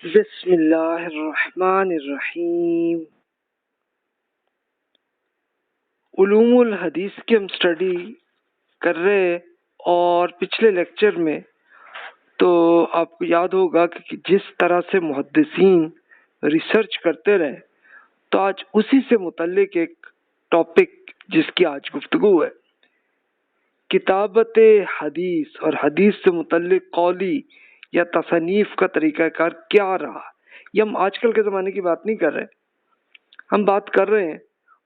بسم اللہ الرحمن الرحیم۔ علوم الحدیث کی ہم اسٹڈی کر رہے اور پچھلے لیکچر میں تو آپ کو یاد ہوگا کہ جس طرح سے محدثین ریسرچ کرتے رہے تو آج اسی سے متعلق ایک ٹاپک جس کی آج گفتگو ہے، کتابت حدیث اور حدیث سے متعلق قولی یا تصنیف کا طریقہ کار کیا رہا۔ یہ ہم آج کل کے زمانے کی بات نہیں کر رہے، ہم بات کر رہے ہیں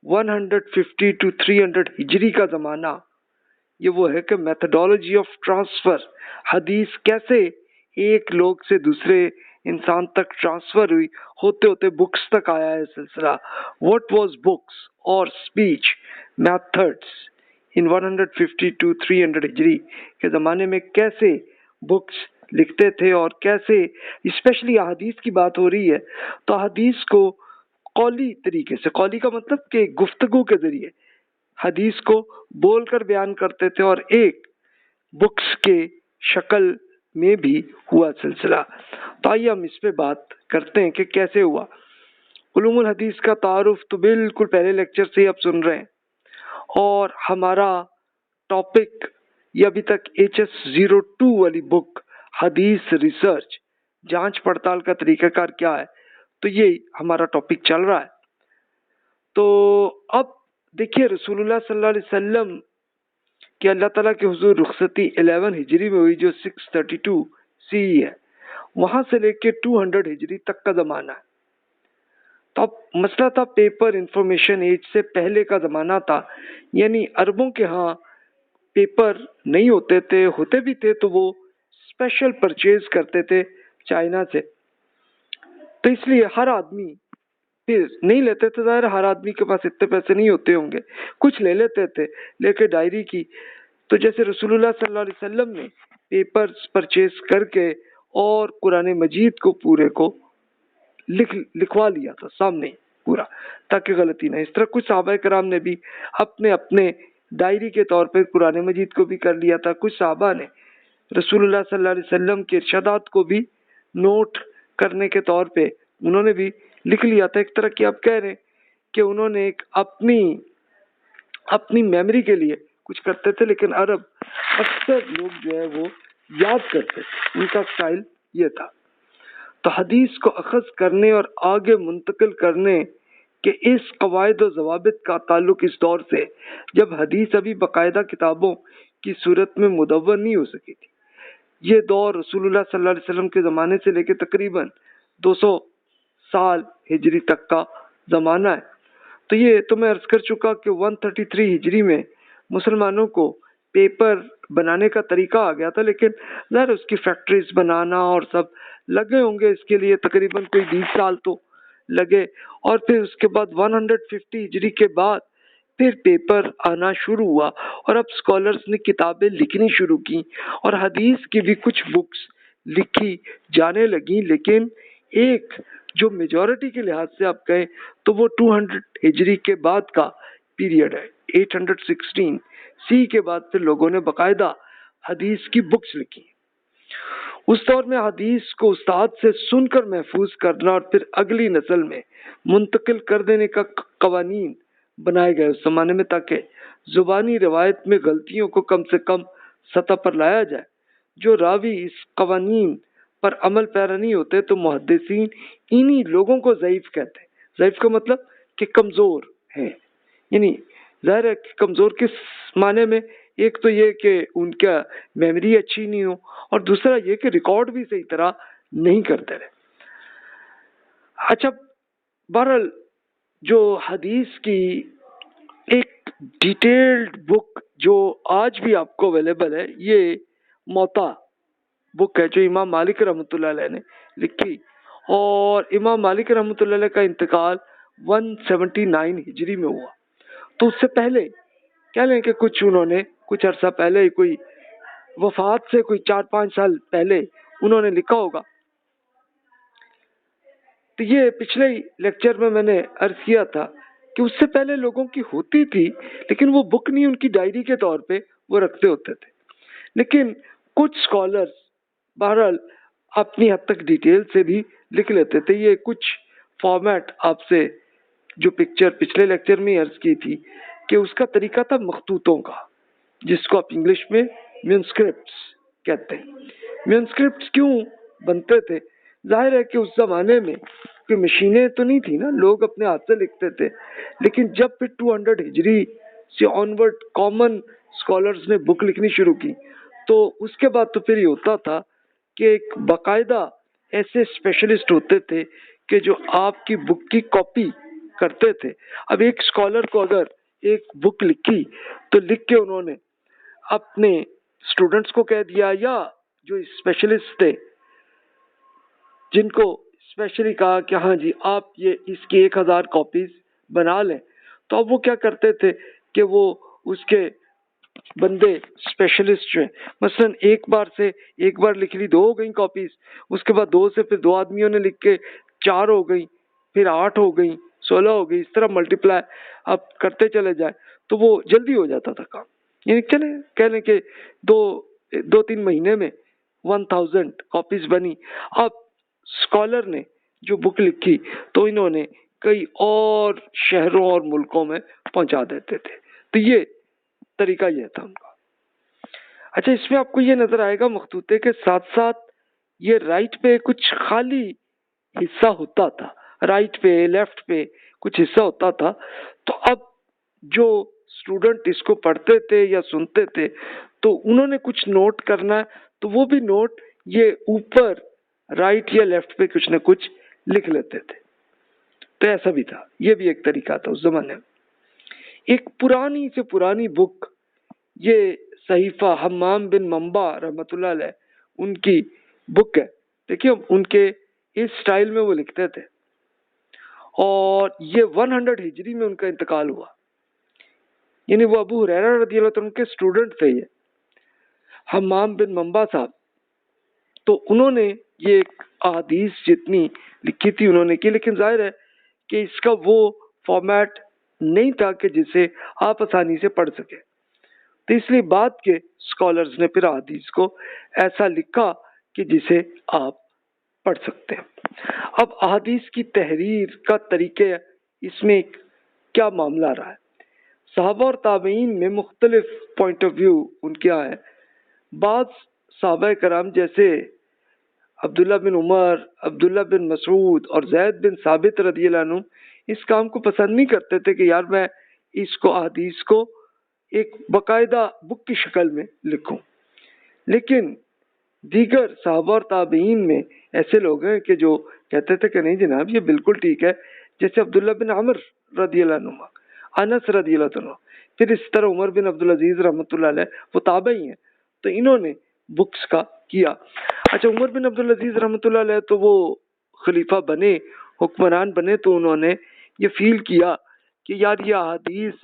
150 to 300 ہجری کا زمانہ۔ یہ وہ ہے کہ میتھڈالوجی آف ٹرانسفر، حدیث کیسے ایک لوگ سے دوسرے انسان تک ٹرانسفر ہوئی، ہوتے ہوتے بکس تک آیا ہے سلسلہ۔ واٹ واز بکس اور اسپیچ میتھڈس ان 150 to 300 ہجری کے زمانے میں، کیسے بکس لکھتے تھے اور کیسے اسپیشلی احادیث کی بات ہو رہی ہے تو احادیث کو قولی طریقے سے، قولی کا مطلب کہ گفتگو کے ذریعے حدیث کو بول کر بیان کرتے تھے اور ایک بکس کے شکل میں بھی ہوا سلسلہ۔ تو آئیے ہم اس پہ بات کرتے ہیں کہ کیسے ہوا۔ علوم الحدیث کا تعارف تو بالکل پہلے لیکچر سے ہی آپ سن رہے ہیں، اور ہمارا ٹاپک یہ ابھی تک HS02 والی بک حدیث ریسرچ، جانچ پڑتال کا طریقہ کار کیا ہے، تو یہ ہمارا ٹاپک چل رہا ہے۔ تو اب دیکھیے رسول اللہ صلی اللہ علیہ وسلم کہ اللہ تعالیٰ کے حضور رخصتی 11 ہجری میں ہوئی، جو 632 CE ہے، وہاں سے لے کے 200 ہجری تک کا زمانہ ہے۔ تو اب مسئلہ تھا پیپر انفارمیشن ایج سے پہلے کا زمانہ تھا، یعنی عربوں کے ہاں پیپر نہیں ہوتے تھے، ہوتے بھی تھے تو وہ اسپیشل پرچیز کرتے تھے چائنا سے، تو اس لیے ہر آدمی پھر نہیں لیتے تھے، ظاہر ہر آدمی کے پاس اتنے پیسے نہیں ہوتے ہوں گے، کچھ لے لیتے تھے لے کے ڈائری کی۔ تو جیسے رسول اللہ صلی اللہ علیہ وسلم نے پیپرز پرچیز کر کے اور قرآن مجید کو پورے کو لکھوا لیا تھا سامنے پورا، تاکہ غلطی نہ۔ اس طرح کچھ صحابہ کرام نے بھی اپنے اپنے ڈائری کے طور پہ قرآن مجید کو بھی کر لیا تھا۔ کچھ صحابہ نے رسول اللہ صلی اللہ علیہ وسلم کے ارشادات کو بھی نوٹ کرنے کے طور پہ انہوں نے بھی لکھ لیا تھا۔ ایک طرح کی آپ کہہ رہے ہیں کہ انہوں نے ایک اپنی میموری کے لیے کچھ کرتے تھے، لیکن عرب اکثر لوگ جو ہے وہ یاد کرتے تھے، ان کا اسٹائل یہ تھا۔ تو حدیث کو اخذ کرنے اور آگے منتقل کرنے کے اس قواعد و ضوابط کا تعلق اس دور سے، جب حدیث ابھی باقاعدہ کتابوں کی صورت میں مدون نہیں ہو سکی تھی۔ یہ دور رسول اللہ صلی اللہ علیہ وسلم کے زمانے سے لے کے تقریباً 200 سال ہجری تک کا زمانہ ہے۔ تو یہ تو میں عرض کر چکا کہ 133 ہجری میں مسلمانوں کو پیپر بنانے کا طریقہ آ گیا تھا، لیکن ظاہر اس کی فیکٹریز بنانا اور سب لگے ہوں گے، اس کے لیے تقریباً کوئی 20 سال تو لگے، اور پھر اس کے بعد 150 ہجری کے بعد پھر پیپر آنا شروع ہوا، اور اب اسکالرز نے کتابیں لکھنی شروع کی اور حدیث کی بھی کچھ بکس لکھی جانے لگیں، لیکن ایک جو میجورٹی کے لحاظ سے آپ کہیں تو وہ 200 ہجری کے بعد کا پیریڈ ہے۔ 816 سی کے بعد پھر لوگوں نے باقاعدہ حدیث کی بکس لکھی۔ اس دور میں حدیث کو استاد سے سن کر محفوظ کرنا اور پھر اگلی نسل میں منتقل کر دینے کا قوانین بنائے گئے اس زمانے میں، تاکہ زبانی روایت میں غلطیوں کو کم سے کم سطح پر لایا جائے۔ جو راوی اس قوانین پر عمل پیرا نہیں ہوتے تو محدثین انہی لوگوں کو ضعیف کہتے ہیں۔ ضعیف کا مطلب کہ کمزور ہیں، یعنی ظاہر ہے کہ کمزور کس معنی میں، ایک تو یہ کہ ان کا میموری اچھی نہیں ہو، اور دوسرا یہ کہ ریکارڈ بھی صحیح طرح نہیں کرتے رہے۔ اچھا، بہرحال جو حدیث کی ایک ڈیٹیلڈ بک جو آج بھی آپ کو اویلیبل ہے، یہ موطا بک ہے جو امام مالک رحمۃ اللہ علیہ نے لکھی، اور امام مالک رحمۃ اللہ علیہ کا انتقال 179 ہجری میں ہوا۔ تو اس سے پہلے کہہ لیں کہ انہوں نے کچھ عرصہ پہلے، کوئی وفات سے کوئی 4-5 سال پہلے انہوں نے لکھا ہوگا۔ تو یہ پچھلے لیکچر میں نے عرض کیا تھا کہ اس سے پہلے لوگوں کی ہوتی تھی، لیکن وہ بک نہیں، ان کی ڈائری کے طور پہ وہ رکھتے ہوتے تھے۔ لیکن کچھ اسکالرز بہرحال اپنی حد تک ڈیٹیل سے بھی لکھ لیتے تھے. یہ کچھ فارمیٹ آپ سے جو پکچر پچھلے لیکچر میں عرض کی تھی کہ اس کا طریقہ تھا مخطوطوں کا، جس کو آپ انگلش میں مینوسکرپٹس کہتے ہیں. مینوسکرپٹس کیوں بنتے تھے؟ ظاہر ہے کہ اس زمانے میں کوئی مشینیں تو نہیں تھی نا، لوگ اپنے ہاتھ سے لکھتے تھے. لیکن جب پھر 200 ہجری سے آنورڈ کامن اسکالرز نے بک لکھنی شروع کی تو اس کے بعد تو پھر یہ ہوتا تھا کہ ایک باقاعدہ ایسے اسپیشلسٹ ہوتے تھے کہ جو آپ کی بک کی کاپی کرتے تھے. اب ایک اسکالر کو اگر ایک بک لکھی تو لکھ کے انہوں نے اپنے اسٹوڈنٹس کو کہہ دیا، یا جو اسپیشلسٹ تھے جن کو اسپیشلی کہا کہ ہاں جی آپ یہ اس کی 1000 کاپیز بنا لیں، تو اب وہ کیا کرتے تھے کہ وہ اس کے بندے اسپیشلسٹ جو ہیں مثلا ایک بار لکھ لی 2 ہو گئی کاپیز، اس کے بعد 2 سے پھر 2 آدمیوں نے لکھ کے 4 ہو گئی، پھر 8 ہو گئی، 16 ہو گئی، اس طرح ملٹیپلائی آپ کرتے چلے جائیں تو وہ جلدی ہو جاتا تھا کام. یعنی چلیں کہہ لیں کہ 2-3 مہینے میں 1000 کاپیز بنی. اب اسکالر نے جو بک لکھی تو انہوں نے کئی اور شہروں اور ملکوں میں پہنچا دیتے تھے. تو یہ طریقہ یہ تھا ان کا. اچھا، اس میں آپ کو یہ نظر آئے گا مخطوطے کے ساتھ ساتھ یہ رائٹ پہ کچھ خالی حصہ ہوتا تھا، رائٹ پہ لیفٹ پہ کچھ حصہ ہوتا تھا. تو اب جو اسٹوڈنٹ اس کو پڑھتے تھے یا سنتے تھے تو انہوں نے کچھ نوٹ کرنا ہے تو وہ بھی نوٹ یہ اوپر رائٹ یا لیفٹ پہ کچھ نہ کچھ لکھ لیتے تھے. تو ایسا بھی تھا، یہ بھی ایک طریقہ تھا اس زمانے میں. ایک پرانی سے پرانی بک یہ صحیفہ حمام بن منبع رحمۃ اللہ علیہ ان کی بک ہے. دیکھیے ان کے اس سٹائل میں وہ لکھتے تھے اور یہ 100 ہجری میں ان کا انتقال ہوا. یعنی وہ ابو ہریرہ رضی اللہ عنہ کے اسٹوڈنٹ تھے یہ حمام بن منبع صاحب. تو انہوں نے یہ ایک احادیث جتنی لکھی تھی انہوں نے کی، لیکن ظاہر ہے کہ اس کا وہ فارمیٹ نہیں تھا کہ جسے آپ آسانی سے پڑھ سکے. تو اس لیے بعد کے اسکالرز نے پھر احادیث کو ایسا لکھا کہ جسے آپ پڑھ سکتے ہیں. اب احادیث کی تحریر کا طریقے اس میں کیا معاملہ رہا ہے؟ صحابہ اور تابعین میں مختلف پوائنٹ آف ویو ان کے آئے. بعض صحابہ کرام جیسے عبداللہ بن عمر، عبداللہ بن مسعود اور زید بن ثابت رضی اللہ عنہ اس کام کو پسند نہیں کرتے تھے کہ یار میں اس کو احادیث کو ایک باقاعدہ بک کی شکل میں لکھوں. لیکن دیگر صحابہ اور تابعین میں ایسے لوگ ہیں کہ جو کہتے تھے کہ نہیں جناب یہ بالکل ٹھیک ہے. جیسے عبداللہ بن عمر رضی اللہ عنہ، انس رضی اللہ عنہ، پھر اس طرح عمر بن عبدالعزیز رحمۃ اللہ علیہ وہ تابعی ہیں تو انہوں نے بکس کا کیا. اچھا، عمر بن عبدالعزیز رحمۃ اللہ علیہ تو وہ خلیفہ بنے، حکمران بنے، تو انہوں نے یہ فیل کیا کہ یار یہ احادیث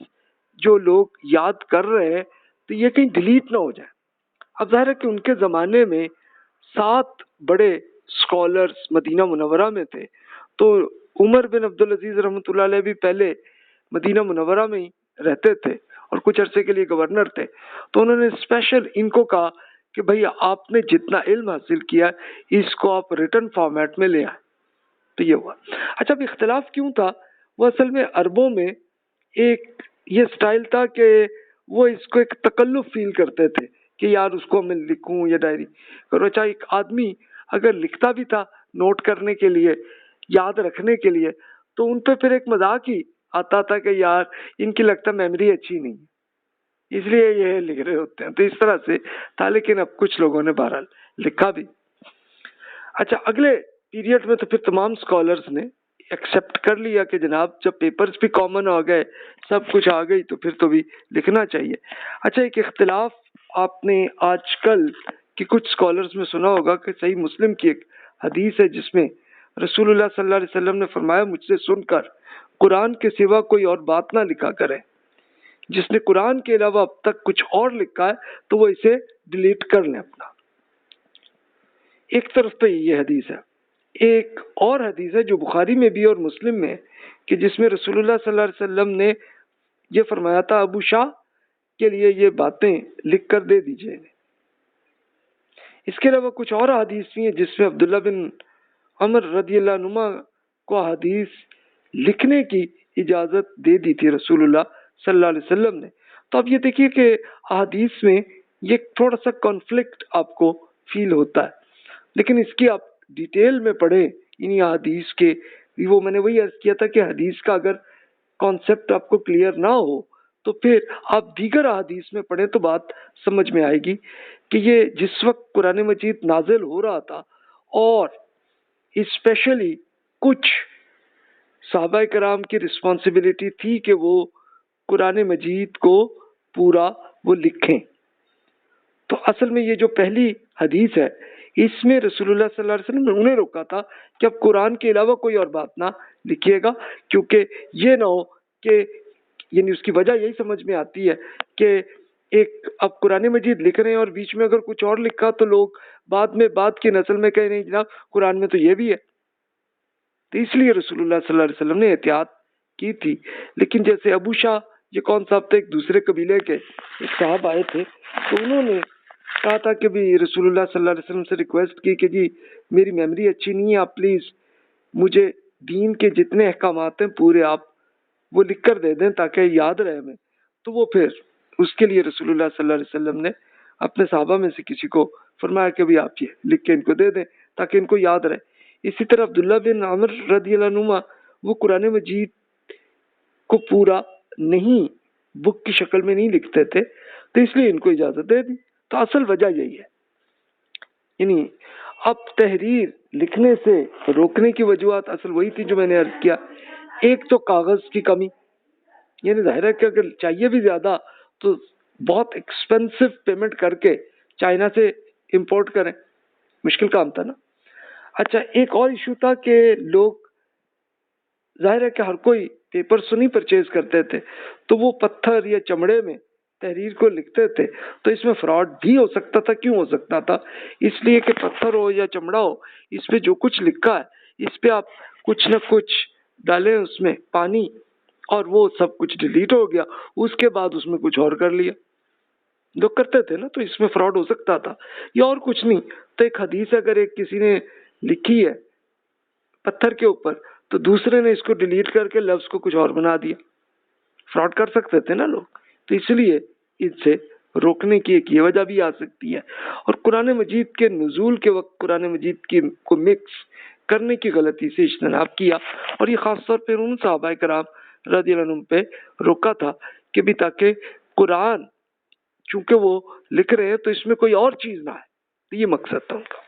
جو لوگ یاد کر رہے ہیں تو یہ کہیں ڈیلیٹ نہ ہو جائے. اب ظاہر ہے کہ ان کے زمانے میں 7 بڑے اسکالرز مدینہ منورہ میں تھے. تو عمر بن عبدالعزیز رحمۃ اللہ علیہ بھی پہلے مدینہ منورہ میں ہی رہتے تھے اور کچھ عرصے کے لیے گورنر تھے. تو انہوں نے اسپیشل ان کو کہا کہ بھئی آپ نے جتنا علم حاصل کیا اس کو آپ ریٹن فارمیٹ میں لے آئیں. تو یہ ہوا. اچھا، اب اختلاف کیوں تھا؟ وہ اصل میں عربوں میں ایک یہ سٹائل تھا کہ وہ اس کو ایک تکلف فیل کرتے تھے کہ یار اس کو میں لکھوں یا ڈائری کرو. چاہے ایک آدمی اگر لکھتا بھی تھا نوٹ کرنے کے لیے، یاد رکھنے کے لیے، تو ان پہ پھر ایک مذاق ہی آتا تھا کہ یار ان کی لگتا میموری اچھی نہیں ہے اس لیے یہ لکھ رہے ہوتے ہیں. تو اس طرح سے تھا، لیکن اب کچھ لوگوں نے بہرحال لکھا بھی. اچھا، اگلے پیریڈ میں تو پھر تمام اسکالرز نے ایکسیپٹ کر لیا کہ جناب جب پیپرز بھی کامن آ گئے، سب کچھ آ گئی، تو پھر تو بھی لکھنا چاہیے. اچھا، ایک اختلاف آپ نے آج کل کی کچھ اسکالرز میں سنا ہوگا کہ صحیح مسلم کی ایک حدیث ہے جس میں رسول اللہ صلی اللہ علیہ وسلم نے فرمایا مجھ سے سن کر قرآن کے سوا کوئی اور بات نہ لکھا کرے. جس نے قرآن کے علاوہ اب تک کچھ اور لکھا ہے تو وہ اسے ڈیلیٹ کر لیں اپنا. ایک طرف تو یہ حدیث ہے. ایک اور حدیث ہے جو بخاری میں بھی اور مسلم میں کہ جس میں رسول اللہ صلی اللہ علیہ وسلم نے یہ فرمایا تھا ابو شاہ کے لیے یہ باتیں لکھ کر دے دیجئے. اس کے علاوہ کچھ اور حدیث بھی ہیں جس میں عبداللہ بن عمر رضی اللہ عنہما کو حدیث لکھنے کی اجازت دے دی تھی رسول اللہ صلی اللہ علیہ وسلم نے. تو اب یہ دیکھیے کہ حدیث میں یہ تھوڑا سا کانفلکٹ آپ کو فیل ہوتا ہے، لیکن اس کی آپ ڈیٹیل میں پڑھیں انہی حدیث کے. وہ میں نے وہی عرض کیا تھا کہ حدیث کا اگر کانسیپٹ آپ کو کلیئر نہ ہو تو پھر آپ دیگر حدیث میں پڑھیں تو بات سمجھ میں آئے گی کہ یہ جس وقت قرآن مجید نازل ہو رہا تھا اور اسپیشلی کچھ صحابہ کرام کی رسپانسبلٹی تھی کہ وہ قرآن مجید کو پورا وہ لکھیں. تو اصل میں یہ جو پہلی حدیث ہے اس میں رسول اللہ صلی اللہ علیہ وسلم نے انہیں روکا تھا کہ اب قرآن کے علاوہ کوئی اور بات نہ لکھیے گا، کیونکہ یہ نہ ہو کہ یعنی اس کی وجہ یہی سمجھ میں آتی ہے کہ ایک اب قرآن مجید لکھ رہے ہیں اور بیچ میں اگر کچھ اور لکھا تو لوگ بعد کی نسل میں کہیں نہیں جناب قرآن میں تو یہ بھی ہے. تو اس لیے رسول اللہ صلی اللہ علیہ وسلم نے احتیاط کی تھی. لیکن جیسے ابو شاہ یہ کون صاحب تھے، ایک دوسرے قبیلے کے ایک صاحب آئے تھے، تو انہوں نے کہا تھا کہ بھی رسول اللہ صلی اللہ علیہ وسلم سے ریکویسٹ کی کہ جی میری میموری اچھی نہیں ہے، آپ پلیز مجھے دین کے جتنے احکامات ہیں پورے آپ وہ لکھ کر دے دیں تاکہ یاد رہے ہمیں. تو وہ پھر اس کے لیے رسول اللہ صلی اللہ علیہ وسلم نے اپنے صحابہ میں سے کسی کو فرمایا کہ بھی آپ یہ لکھ کے ان کو دے دیں تاکہ ان کو یاد رہے. اسی طرح عبداللہ بن عمر رضی اللہ عنہما وہ قرآن مجید کو پورا نہیں بک کی شکل میں نہیں لکھتے تھے، تو اس لیے ان کو اجازت دے دی. تو اصل وجہ یہی ہے. یعنی اب تحریر لکھنے سے روکنے کی وجوہات اصل وہی تھی جو میں نے عرض کیا. ایک تو کاغذ کی کمی، یعنی ظاہر ہے کہ اگر چاہیے بھی زیادہ تو بہت ایکسپینسو پیمنٹ کر کے چائنا سے امپورٹ کریں، مشکل کام تھا نا. اچھا ایک اور ایشو تھا کہ لوگ ظاہر ہے کہ ہر کوئی پیپر سے نہیں پرچیز کرتے تھے، تو وہ پتھر یا چمڑے میں تحریر کو لکھتے تھے، تو اس میں فراڈ بھی ہو سکتا تھا. کیوں ہو سکتا تھا؟ اس لیے کہ پتھر ہو یا چمڑا ہو، اس پہ جو کچھ لکھا ہے اس پہ آپ کچھ نہ کچھ ڈالیں اس میں پانی اور وہ سب کچھ ڈیلیٹ ہو گیا، اس کے بعد اس میں کچھ اور کر لیا. لوگ کرتے تھے نا، تو اس میں فراڈ ہو سکتا تھا یا اور کچھ نہیں. تو ایک حدیث اگر ایک کسی نے لکھی ہے پتھر کے اوپر تو دوسرے نے اس کو ڈیلیٹ کر کے لفظ کو کچھ اور بنا دیا، فراڈ کر سکتے تھے نا لوگ. تو اس لیے اس سے روکنے کی ایک یہ وجہ بھی آ سکتی ہے. اور قرآن مجید کے نزول کے وقت قرآن مجید کی کو مکس کرنے کی غلطی سے اجتناب کیا، اور یہ خاص طور پہ ان صحابہ کرام رضی اللہ عنہم پہ روکا تھا کہ بھی تاکہ قرآن چونکہ وہ لکھ رہے ہیں تو اس میں کوئی اور چیز نہ ہے. تو یہ مقصد تھا ان کا.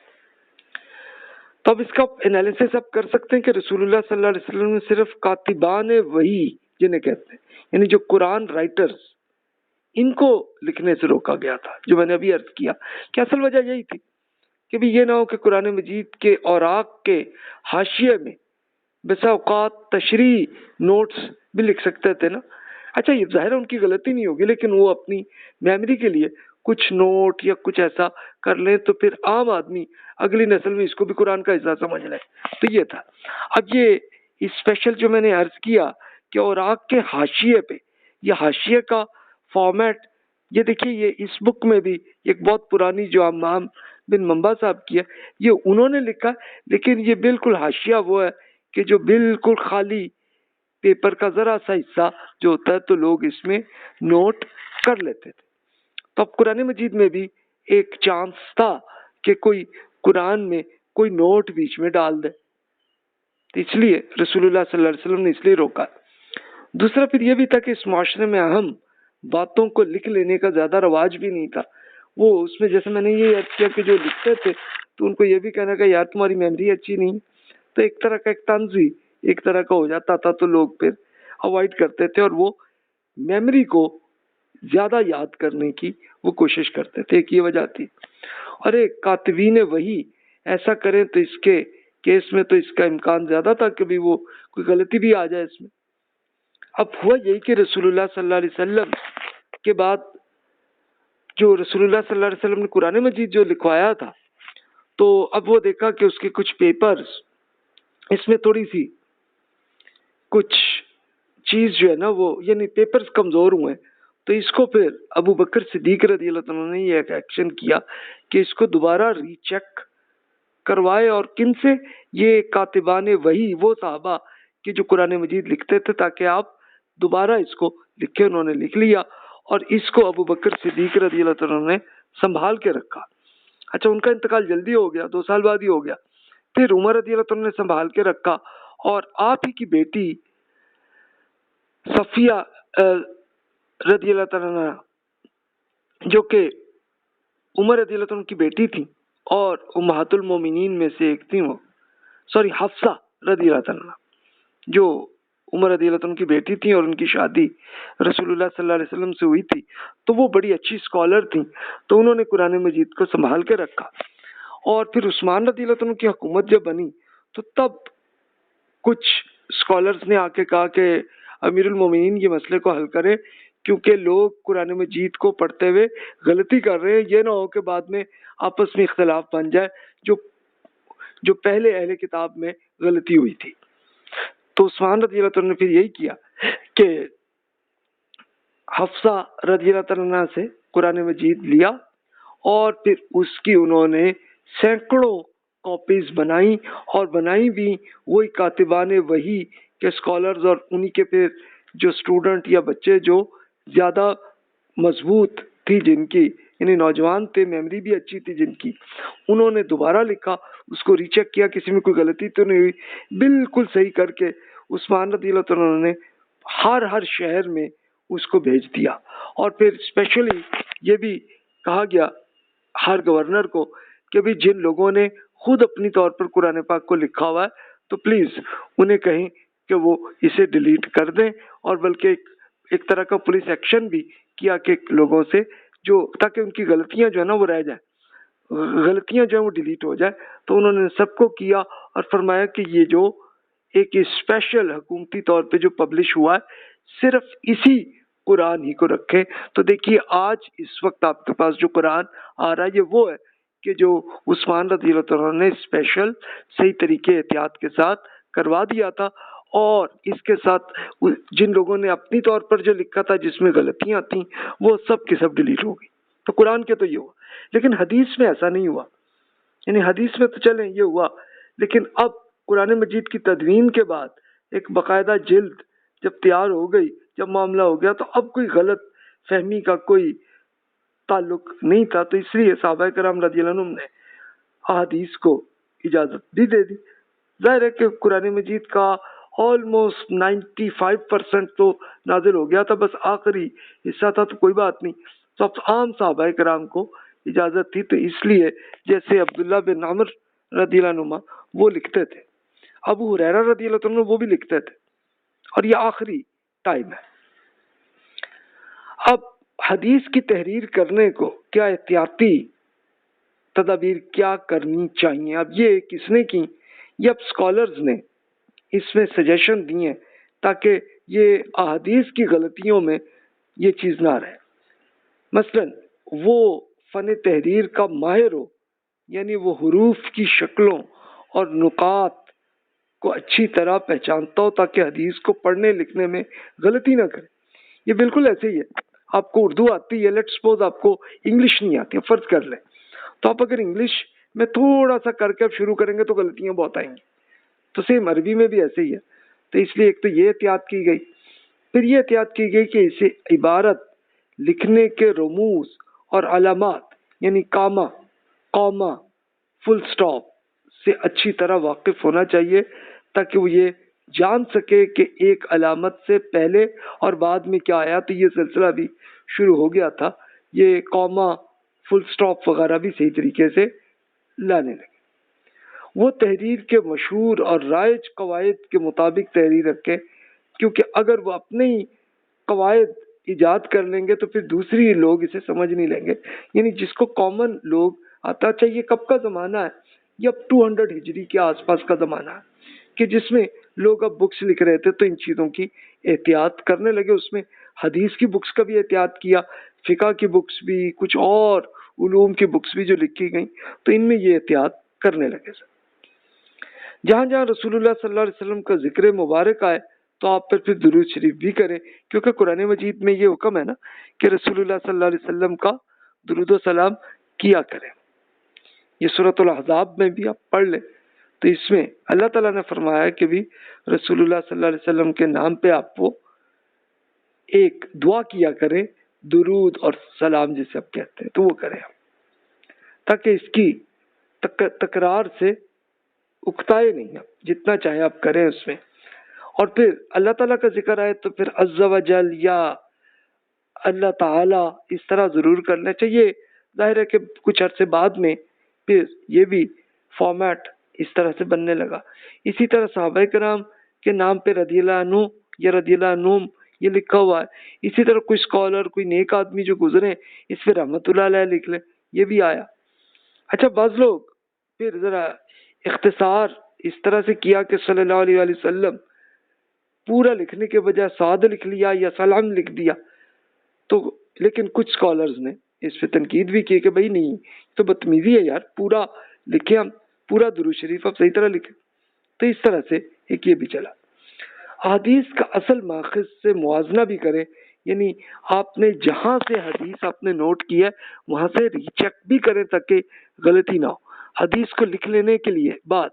تو اب اس کا انالیسس آپ کر سکتے ہیں کہ رسول اللہ صلی اللہ علیہ وسلم نے صرف کاتبان وحی جنہیں کہتے ہیں، یعنی جو قرآن رائٹرز، ان کو لکھنے سے روکا گیا تھا. جو میں نے ابھی عرض کیا کہ اصل وجہ یہی تھی کہ بھی یہ نہ ہو کہ قرآن مجید کے اوراق کے حاشیے میں بسا اوقات تشریح نوٹس بھی لکھ سکتے تھے نا. اچھا یہ ظاہر ہے ان کی غلطی نہیں ہوگی، لیکن وہ اپنی میموری کے لیے کچھ نوٹ یا کچھ ایسا کر لیں تو پھر عام آدمی اگلی نسل میں اس کو بھی قرآن کا حصہ سمجھ لے. تو یہ تھا. اب یہ اسپیشل جو میں نے عرض کیا کہ اوراق کے حاشیے پہ، یہ حاشیے کا فارمیٹ یہ دیکھیے، یہ اس بک میں بھی ایک بہت پرانی جو امام بن منبع صاحب کی ہے یہ انہوں نے لکھا، لیکن یہ بالکل حاشیہ وہ ہے کہ جو بالکل خالی پیپر کا ذرا سا حصہ جو ہوتا ہے تو لوگ اس میں نوٹ کر لیتے تھے. تو اب قرآن مجید میں بھی ایک چانس تھا کہ کوئی قرآن میں کوئی نوٹ بیچ میں ڈال دے، تو اس لیے رسول اللہ صلی اللہ علیہ وسلم نے اس لیے روکا. دوسرا پھر یہ بھی تھا کہ اس معاشرے میں اہم باتوں کو لکھ لینے کا زیادہ رواج بھی نہیں تھا. وہ اس میں جیسے میں نے یہ یاد کیا کہ جو لکھتے تھے تو ان کو یہ بھی کہنا کہ یار تمہاری میموری اچھی نہیں، تو ایک طرح کا ایک طنز بھی ایک طرح کا ہو جاتا تھا، تو لوگ پھر اوائڈ کرتے تھے اور وہ میموری کو زیادہ یاد کرنے کی وہ کوشش کرتے تھے. ایک یہ وجہ تھی. اور ایک کاتبین وحی ایسا کریں تو اس کے کیس میں تو اس کا امکان زیادہ تھا کہ بھی وہ کوئی غلطی بھی آ جائے اس میں. اب ہوا یہی کہ رسول اللہ صلی اللہ علیہ وسلم کے بعد جو رسول اللہ صلی اللہ علیہ وسلم نے قرآن مجید جو لکھوایا تھا تو اب وہ دیکھا کہ اس کے کچھ پیپرز اس میں تھوڑی سی کچھ چیز جو ہے نا وہ یعنی پیپرز کمزور ہوئے ہیں، تو اس کو پھر ابو بکر صدیق رضی اللہ عنہ نے یہ ایکشن کیا کہ اس کو دوبارہ ری چیک کروائے، اور کن سے؟ یہ کاتبان وحی، وہ صحابہ کہ جو قرآن مجید لکھتے تھے، تاکہ آپ دوبارہ اس کو لکھے۔ انہوں نے لکھ لیا اور اس کو ابو بکر صدیق رضی اللہ عنہ نے سنبھال کے رکھا۔ اچھا، ان کا انتقال جلدی ہو گیا، 2 سال بعد ہی ہو گیا۔ پھر عمر رضی اللہ عنہ نے سنبھال کے رکھا، اور آپ ہی کی بیٹی صفیہ رضی اللہ عنہ، جو کہ عمر رضی اللہ عنہ کی بیٹی تھی اور امہات المومنین میں سے ایک تھی، وہ حفصہ رضی اللہ عنہ، جو عمر رضی اللہ عنہ کی بیٹی تھی، اور ان کی شادی رسول اللہ صلی اللہ علیہ وسلم سے ہوئی تھی، تو وہ بڑی اچھی اسکالر تھیں، تو انہوں نے قرآن مجید کو سنبھال کے رکھا۔ اور پھر عثمان رضی اللہ عنہ کی حکومت جب بنی تو تب کچھ اسکالرز نے آ کے کہا کہ امیر المومنین یہ مسئلے کو حل کرے، کیونکہ لوگ قرآن مجید کو پڑھتے ہوئے غلطی کر رہے ہیں، یہ نہ ہو کہ بعد میں آپس میں اختلاف بن جائے جو پہلے اہل کتاب میں غلطی ہوئی تھی۔ تو عثمان رضی اللہ عنہ نے پھر یہی کیا کہ حفصہ رضی اللہ عنہ سے قرآن مجید لیا، اور پھر اس کی انہوں نے سینکڑوں کاپیز بنائی، اور بنائی بھی وہی کاتبان وحی کے اسکالرز، اور انہی کے پھر جو اسٹوڈنٹ یا بچے جو زیادہ مضبوط تھی، جن کی یعنی نوجوان تھے، میموری بھی اچھی تھی جن کی، انہوں نے دوبارہ لکھا، اس کو ری چیک کیا، کسی میں کوئی غلطی تو نہیں ہوئی، بالکل صحیح کر کے عثمان رضی اللہ عنہ نے ہر شہر میں اس کو بھیج دیا۔ اور پھر اسپیشلی یہ بھی کہا گیا ہر گورنر کو کہ بھی جن لوگوں نے خود اپنی طور پر قرآن پاک کو لکھا ہوا ہے تو پلیز انہیں کہیں کہ وہ اسے ڈیلیٹ کر دیں، اور بلکہ ایک طرح کا پولیس ایکشن بھی کیا کہ لوگوں سے تاکہ ان کی غلطیاں جو ہے نا وہ رہ جائیں، غلطیاں جو ہیں وہ ڈیلیٹ ہو جائے۔ تو انہوں نے سب کو کیا اور فرمایا کہ یہ جو ایک اسپیشل حکومتی طور پہ جو پبلش ہوا ہے صرف اسی قرآن ہی کو رکھے۔ تو دیکھیے آج اس وقت آپ کے پاس جو قرآن آ رہا ہے یہ وہ ہے کہ جو عثمان رضی اللہ عنہ نے اسپیشل صحیح طریقے احتیاط کے ساتھ کروا دیا تھا، اور اس کے ساتھ جن لوگوں نے اپنی طور پر جو لکھا تھا جس میں غلطیاں تھیں وہ سب کی سب ڈیلیٹ ہو گئی۔ تو قرآن کے تو یہ ہوا، لیکن حدیث میں ایسا نہیں ہوا، یعنی حدیث میں تو چلیں یہ ہوا، لیکن اب قرآن مجید کی تدوین کے بعد ایک باقاعدہ جلد جب تیار ہو گئی، جب معاملہ ہو گیا، تو اب کوئی غلط فہمی کا کوئی تعلق نہیں تھا، تو اس لیے صحابہ کرام رضی اللہ عنہم نے احادیث کو اجازت بھی دے دی۔ ظاہر ہے کہ قرآن مجید کا آلموسٹ 95% تو نازل ہو گیا تھا، بس آخری حصہ تھا، تو کوئی بات نہیں، تو اب عام صحابہ کرام کو اجازت تھی، تو اس لیے جیسے عبداللہ بن عمر رضی اللہ عنہ وہ لکھتے تھے، ابو ہریرہ رضی اللہ عنہ وہ بھی لکھتے تھے، اور یہ آخری ٹائم ہے۔ اب حدیث کی تحریر کرنے کو کیا احتیاطی تدابیر کیا کرنی چاہیے؟ اب یہ کس نے کی؟ یہ اب اسکالرز نے اس میں سجیشن دی ہیں تاکہ یہ احادیث کی غلطیوں میں یہ چیز نہ رہے۔ مثلا وہ فن تحریر کا ماہر ہو، یعنی وہ حروف کی شکلوں اور نقاط کو اچھی طرح پہچانتا ہو تاکہ حدیث کو پڑھنے لکھنے میں غلطی نہ کرے۔ یہ بالکل ایسے ہی ہے، آپ کو اردو آتی ہے، لیٹ سپوز آپ کو انگلش نہیں آتی، فرض کر لیں، تو آپ اگر انگلش میں تھوڑا سا کر کے شروع کریں گے تو غلطیاں بہت آئیں گی، تو سیم عربی میں بھی ایسے ہی ہے۔ تو اس لیے ایک تو یہ احتیاط کی گئی، پھر یہ احتیاط کی گئی کہ اسے عبارت لکھنے کے رموز اور علامات یعنی کاما، قوما، فل سٹاپ سے اچھی طرح واقف ہونا چاہیے تاکہ وہ یہ جان سکے کہ ایک علامت سے پہلے اور بعد میں کیا آیا۔ تو یہ سلسلہ بھی شروع ہو گیا تھا، یہ قوما، فل سٹاپ وغیرہ بھی صحیح طریقے سے لانے لگے۔ وہ تحریر کے مشہور اور رائج قواعد کے مطابق تحریر رکھے، کیونکہ اگر وہ اپنے ہی قواعد ایجاد کر لیں گے تو پھر دوسری لوگ اسے سمجھ نہیں لیں گے، یعنی جس کو کامن لوگ آتا چاہیے۔ کب کا زمانہ ہے؟ یہ اب 200 ہجری کے آس پاس کا زمانہ ہے کہ جس میں لوگ اب بکس لکھ رہے تھے تو ان چیزوں کی احتیاط کرنے لگے۔ اس میں حدیث کی بکس کا بھی احتیاط کیا، فقہ کی بکس بھی، کچھ اور علوم کی بکس بھی جو لکھی گئیں، تو ان میں یہ احتیاط کرنے لگے۔ جہاں جہاں رسول اللہ صلی اللہ علیہ وسلم کا ذکر مبارک آئے تو آپ پھر درود شریف بھی کریں، کیونکہ قرآن مجید میں یہ حکم ہے نا کہ رسول اللہ صلی اللہ علیہ وسلم کا درود و سلام کیا کریں۔ یہ سورۃ الاحزاب میں بھی آپ پڑھ لیں تو اس میں اللہ تعالیٰ نے فرمایا کہ بھی رسول اللہ صلی اللہ علیہ وسلم کے نام پہ آپ وہ ایک دعا کیا کریں، درود اور سلام جسے آپ کہتے ہیں تو وہ کریں، تاکہ اس کی تکرار سے اکتائے نہیں، آپ جتنا چاہے آپ کریں اس میں۔ اور پھر اللہ تعالیٰ کا ذکر آئے تو پھر عز و جل یا اللہ تعالیٰ اس طرح ضرور کرنا چاہیے۔ ظاہر ہے کہ کچھ عرصے بعد میں پھر یہ بھی فارمیٹ اس طرح سے بننے لگا۔ اسی طرح صحابہ کرام کے نام پہ رضی اللہ عنہ یا رضی اللہ عنہم یہ لکھا ہوا ہے۔ اسی طرح کوئی اسکالر، کوئی نیک آدمی جو گزرے اس پہ رحمت اللہ علیہ لکھ لیں، یہ بھی آیا۔ اچھا، بعض لوگ پھر ذرا اختصار اس طرح سے کیا کہ صلی اللہ علیہ وآلہ وسلم پورا لکھنے کے بجائے سعد لکھ لیا یا سلام لکھ دیا، تو لیکن کچھ اسکالرز نے اس پہ تنقید بھی کی کہ بھائی نہیں، تو بدتمیزی ہے یار، پورا لکھیں، ہم پورا درود شریف آپ صحیح طرح لکھیں۔ تو اس طرح سے ایک یہ بھی چلا۔ حدیث کا اصل ماخذ سے موازنہ بھی کریں، یعنی آپ نے جہاں سے حدیث آپ نے نوٹ کیا ہے وہاں سے ری چیک بھی کریں تاکہ غلطی نہ ہو۔ حدیث کو لکھ لینے کے لیے بعد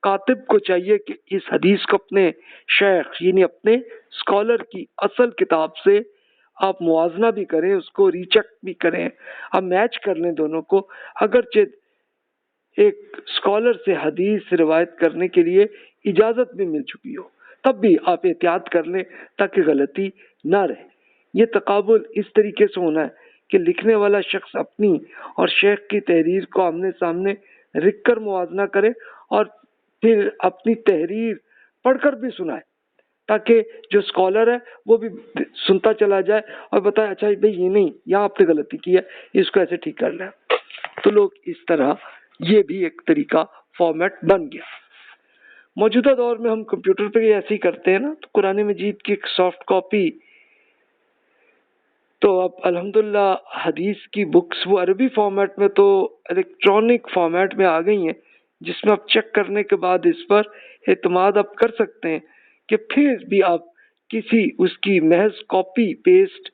کاتب کو چاہیے کہ اس حدیث کو اپنے شیخ یعنی اپنے اسکالر کی اصل کتاب سے آپ موازنہ بھی کریں، اس کو ری چیک بھی کریں، آپ میچ کر لیں دونوں کو۔ اگرچہ ایک اسکالر سے حدیث روایت کرنے کے لیے اجازت بھی مل چکی ہو، تب بھی آپ احتیاط کر لیں تاکہ غلطی نہ رہے۔ یہ تقابل اس طریقے سے ہونا ہے کہ لکھنے والا شخص اپنی اور شیخ کی تحریر کو آمنے سامنے رکھ کر موازنہ کرے اور پھر اپنی تحریر پڑھ کر بھی سنائے، تاکہ جو اسکالر ہے وہ بھی سنتا چلا جائے اور بتائے اچھا بھائی یہ نہیں، یہاں آپ نے غلطی کی ہے، اس کو ایسے ٹھیک کر لیں۔ تو لوگ اس طرح، یہ بھی ایک طریقہ فارمیٹ بن گیا۔ موجودہ دور میں ہم کمپیوٹر پہ ایسے ہی کرتے ہیں نا، تو قرآن مجید کی ایک سافٹ کاپی تو اب الحمدللہ حدیث کی بکس وہ عربی فارمیٹ میں تو الیکٹرانک فارمیٹ میں آ گئی ہیں، جس میں آپ چیک کرنے کے بعد اس پر اعتماد آپ کر سکتے ہیں کہ پھر بھی آپ کسی اس کی محض کاپی پیسٹ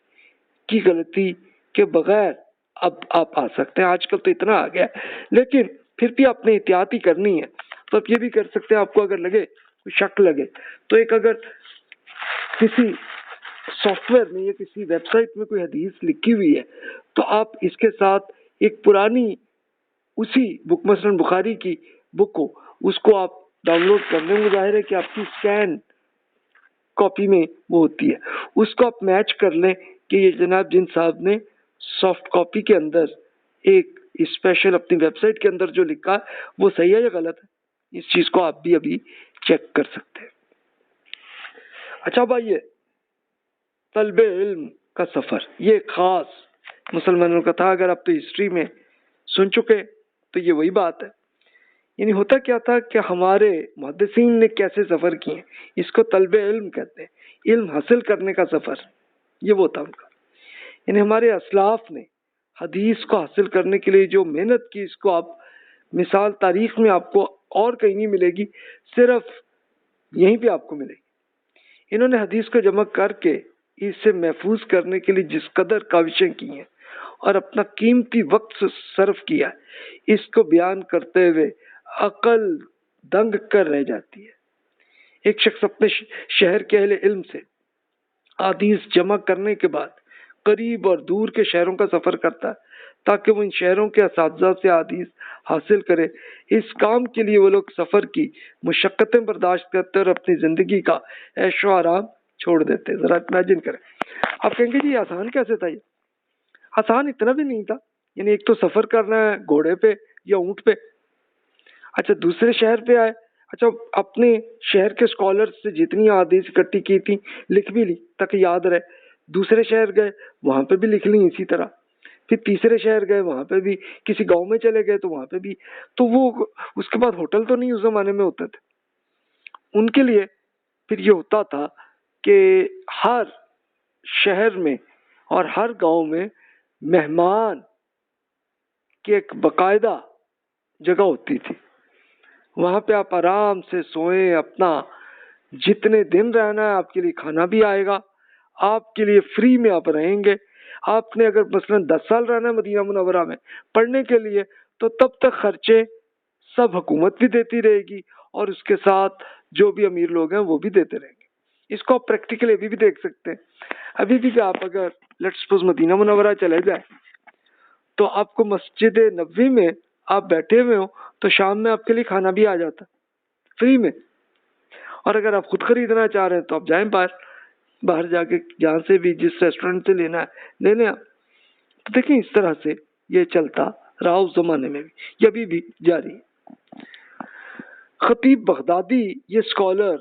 کی غلطی کے بغیر اب آپ آ سکتے ہیں۔ آج کل تو اتنا آ گیا ہے، لیکن پھر بھی آپ نے احتیاطی کرنی ہے۔ تو آپ یہ بھی کر سکتے ہیں، آپ کو اگر لگے کوئی شک لگے تو ایک اگر کسی سافٹ ویئر میں یا کسی ویب سائٹ میں کوئی حدیث لکھی ہوئی ہے تو آپ اس کے ساتھ ایک پرانی اسی بک مثلا بخاری کی بک ہو اس کو آپ ڈاؤن لوڈ کر لیں، وہ ظاہر ہے کہ آپ کی اسکین کاپی میں وہ ہوتی ہے، اس کو آپ میچ کر لیں کہ یہ جناب جن صاحب نے سافٹ کاپی کے اندر ایک اسپیشل اپنی ویب سائٹ کے اندر جو لکھا ہے وہ صحیح ہے یا غلط ہے، اس چیز کو آپ بھی ابھی چیک کر سکتے ہیں۔ اچھا بھائی، یہ طلب علم کا سفر یہ خاص مسلمانوں کا تھا۔ اگر آپ تو ہسٹری میں سن چکے تو یہ وہی بات ہے، یعنی ہوتا کیا تھا کہ ہمارے محدثین نے کیسے سفر کیے، اس کو طلب علم کہتے ہیں، علم حاصل کرنے کا سفر، یہ وہ تھا ان کا۔ یعنی ہمارے اسلاف نے حدیث کو حاصل کرنے کے لیے جو محنت کی، اس کو آپ مثال تاریخ میں آپ کو اور کہیں نہیں ملے گی، صرف یہیں پہ آپ کو ملے گی۔ انہوں نے حدیث کو جمع کر کے اسے محفوظ کرنے کے لیے جس قدر کاوشیں کی ہیں اور اپنا قیمتی وقت صرف کیا ہے، اس کو بیان کرتے ہوئے عقل دنگ کر رہ جاتی ہے۔ ایک شخص اپنے شہر کے اہل علم سے حدیث جمع کرنے کے بعد قریب اور دور کے شہروں کا سفر کرتا ہے تاکہ وہ ان شہروں کے اساتذہ سے حدیث حاصل کرے۔ اس کام کے لیے وہ لوگ سفر کی مشقتیں برداشت کرتے اور اپنی زندگی کا عیش و آرام چھوڑ دیتے۔ ذرا امیجن کریں، آپ کہیں گے جی آسان کیسے تھا؟ یہ آسان اتنا بھی نہیں تھا، یعنی ایک تو سفر کرنا ہے گھوڑے پہ یا اونٹ پہ، اچھا دوسرے شہر پہ آئے، اچھا اپنے شہر کے اسکالر سے جتنی حدیث اکٹھی کی تھی لکھ بھی لی تاکہ یاد رہے، دوسرے شہر گئے وہاں پہ بھی لکھ لیں اسی طرح، پھر تیسرے شہر گئے وہاں پہ بھی، کسی گاؤں میں چلے گئے تو وہاں پہ بھی، تو وہ اس کے بعد ہوٹل تو نہیں اس زمانے میں ہوتے تھے، ان کے لیے پھر یہ ہوتا تھا کہ ہر شہر میں اور ہر گاؤں میں مہمان کی ایک باقاعدہ جگہ ہوتی تھی، وہاں پہ آپ آرام سے سوئیں، اپنا جتنے دن رہنا ہے آپ کے لیے کھانا بھی آئے گا، آپ کے لیے فری میں آپ رہیں گے. آپ نے اگر مثلا 10 سال رہنا ہے مدینہ منورہ میں پڑھنے کے لیے تو تب تک خرچے سب حکومت بھی دیتی رہے گی اور اس کے ساتھ جو بھی امیر لوگ ہیں وہ بھی دیتے رہیں گے. اس کو آپ پریکٹیکلی ابھی بھی دیکھ سکتے ہیں. ابھی بھی آپ اگر لیٹس سپوز مدینہ منورہ چلے جائیں تو آپ کو مسجد نبوی میں آپ بیٹھے ہوئے ہو تو شام میں آپ کے لیے کھانا بھی آ جاتا فری میں. اور اگر آپ خود خریدنا چاہ رہے ہیں تو آپ جائیں باہر جا کے جہاں سے بھی جس ریسٹورینٹ سے لینا ہے لے لیں. دیکھیں اس طرح سے یہ چلتا رہا اس زمانے میں بھی، یہ ابھی بھی جاری ہے. خطیب بغدادی یہ اسکالر،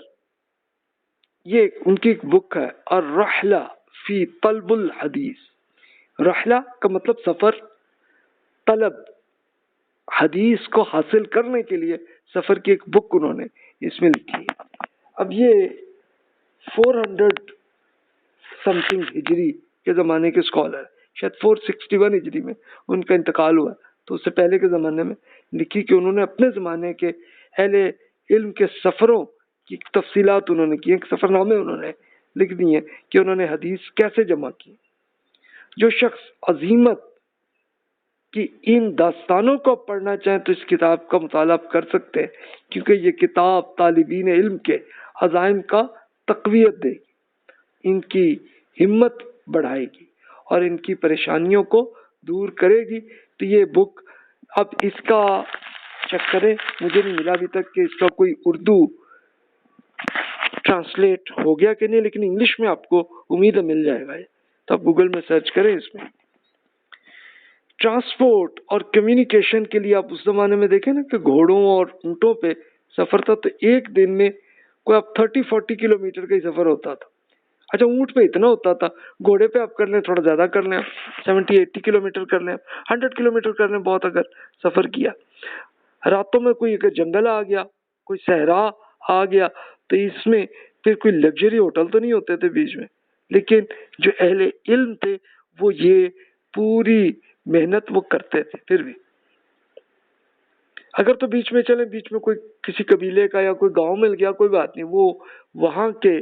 یہ ان کی ایک بک ہے الرحلہ فی طلب الحدیث. رحلہ کا مطلب سفر، طلب حدیث کو حاصل کرنے کے لیے سفر کی ایک بک انہوں نے اس میں لکھی ہے. اب یہ 400 سم تھنگ ہجری کے زمانے کے اسکالر، شاید 461 ہجری میں ان کا انتقال ہوا، تو اس سے پہلے کے زمانے میں لکھی کہ انہوں نے اپنے زمانے کے اہل علم کے سفروں کی تفصیلات انہوں نے کی، ایک سفر نامے انہوں نے لکھ دی ہیں کہ انہوں نے حدیث کیسے جمع کی. جو شخص عظیمت کی ان داستانوں کو پڑھنا چاہیں تو اس کتاب کا مطالعہ کر سکتے ہیں، کیونکہ یہ کتاب طالبین علم کے عزائم کا تقویت دے گی، ان کی ہمت بڑھائے گی اور ان کی پریشانیوں کو دور کرے گی. تو یہ بک اب اس کا چیک کریں، مجھے نہیں ملا ابھی تک کہ اس کا کوئی اردو ٹرانسلیٹ ہو گیا کہ نہیں، لیکن انگلش میں آپ کو امید ہے مل جائے گا. تو آپ گوگل میں سرچ کریں. اس میں ٹرانسپورٹ اور کمیونیکیشن کے لیے آپ اس زمانے میں دیکھیں نا کہ گھوڑوں اور اونٹوں پہ سفر تھا، تو ایک دن میں کوئی آپ 30-40 کلومیٹر کا ہی سفر ہوتا تھا. اچھا اونٹ پہ اتنا ہوتا تھا، گھوڑے پہ آپ کر لیں تھوڑا زیادہ کر لیں، 70-80 کلومیٹر کر لیں، 100 کلومیٹر کر لیں بہت اگر سفر کیا. راتوں میں کوئی اگر جنگل آ گیا، کوئی صحرا آ گیا، تو اس میں پھر کوئی لگژری ہوٹل تو نہیں ہوتے تھے بیچ میں، لیکن جو اہل علم تھے وہ یہ پوری محنت وہ کرتے تھے. پھر بھی اگر تو بیچ میں چلیں، بیچ میں کوئی کسی قبیلے کا یا کوئی گاؤں مل گیا کوئی بات نہیں، وہ وہاں کے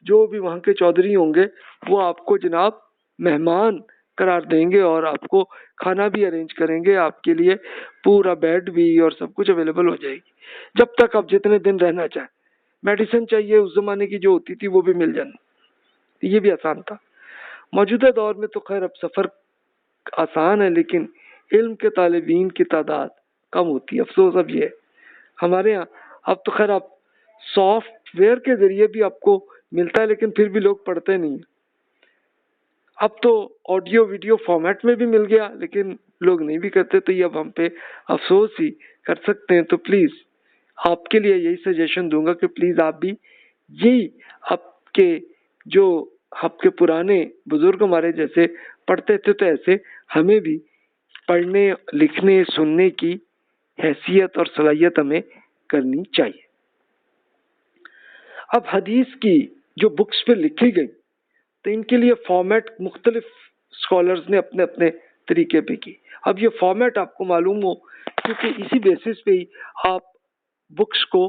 جو بھی وہاں کے چودھری ہوں گے وہ آپ کو جناب مہمان قرار دیں گے اور آپ کو کھانا بھی ارینج کریں گے، آپ کے لیے پورا بیڈ بھی اور سب کچھ اویلیبل ہو جائے گی جب تک آپ جتنے دن رہنا چاہیں. میڈیسن چاہیے اس زمانے کی جو ہوتی تھی وہ بھی مل جانا، یہ بھی آسان تھا. موجودہ دور میں تو خیر اب سفر آسان ہے لیکن علم کے طالبین کی تعداد کم ہوتی ہے. افسوس اب یہ ہے ہمارے ہاں اب تو خیر آپ سافٹ ویئر کے ذریعے بھی آپ کو ملتا ہے لیکن پھر بھی لوگ پڑھتے نہیں ہیں. اب تو آڈیو ویڈیو فارمیٹ میں بھی مل گیا لیکن لوگ نہیں بھی کرتے، تو یہ اب ہم پہ افسوس ہی کر سکتے ہیں. تو پلیز آپ کے لیے یہی سجیشن دوں گا کہ پلیز آپ بھی یہی آپ کے جو آپ کے پرانے بزرگ ہمارے جیسے پڑھتے تھے تو ایسے ہمیں بھی پڑھنے لکھنے سننے کی حیثیت اور صلاحیت ہمیں کرنی چاہیے. اب حدیث کی جو بکس پہ لکھی گئی تو ان کے لیے فارمیٹ مختلف اسکالرز نے اپنے اپنے طریقے پہ کی. اب یہ فارمیٹ آپ کو معلوم ہو کیونکہ اسی بیسس پہ ہی آپ بکس کو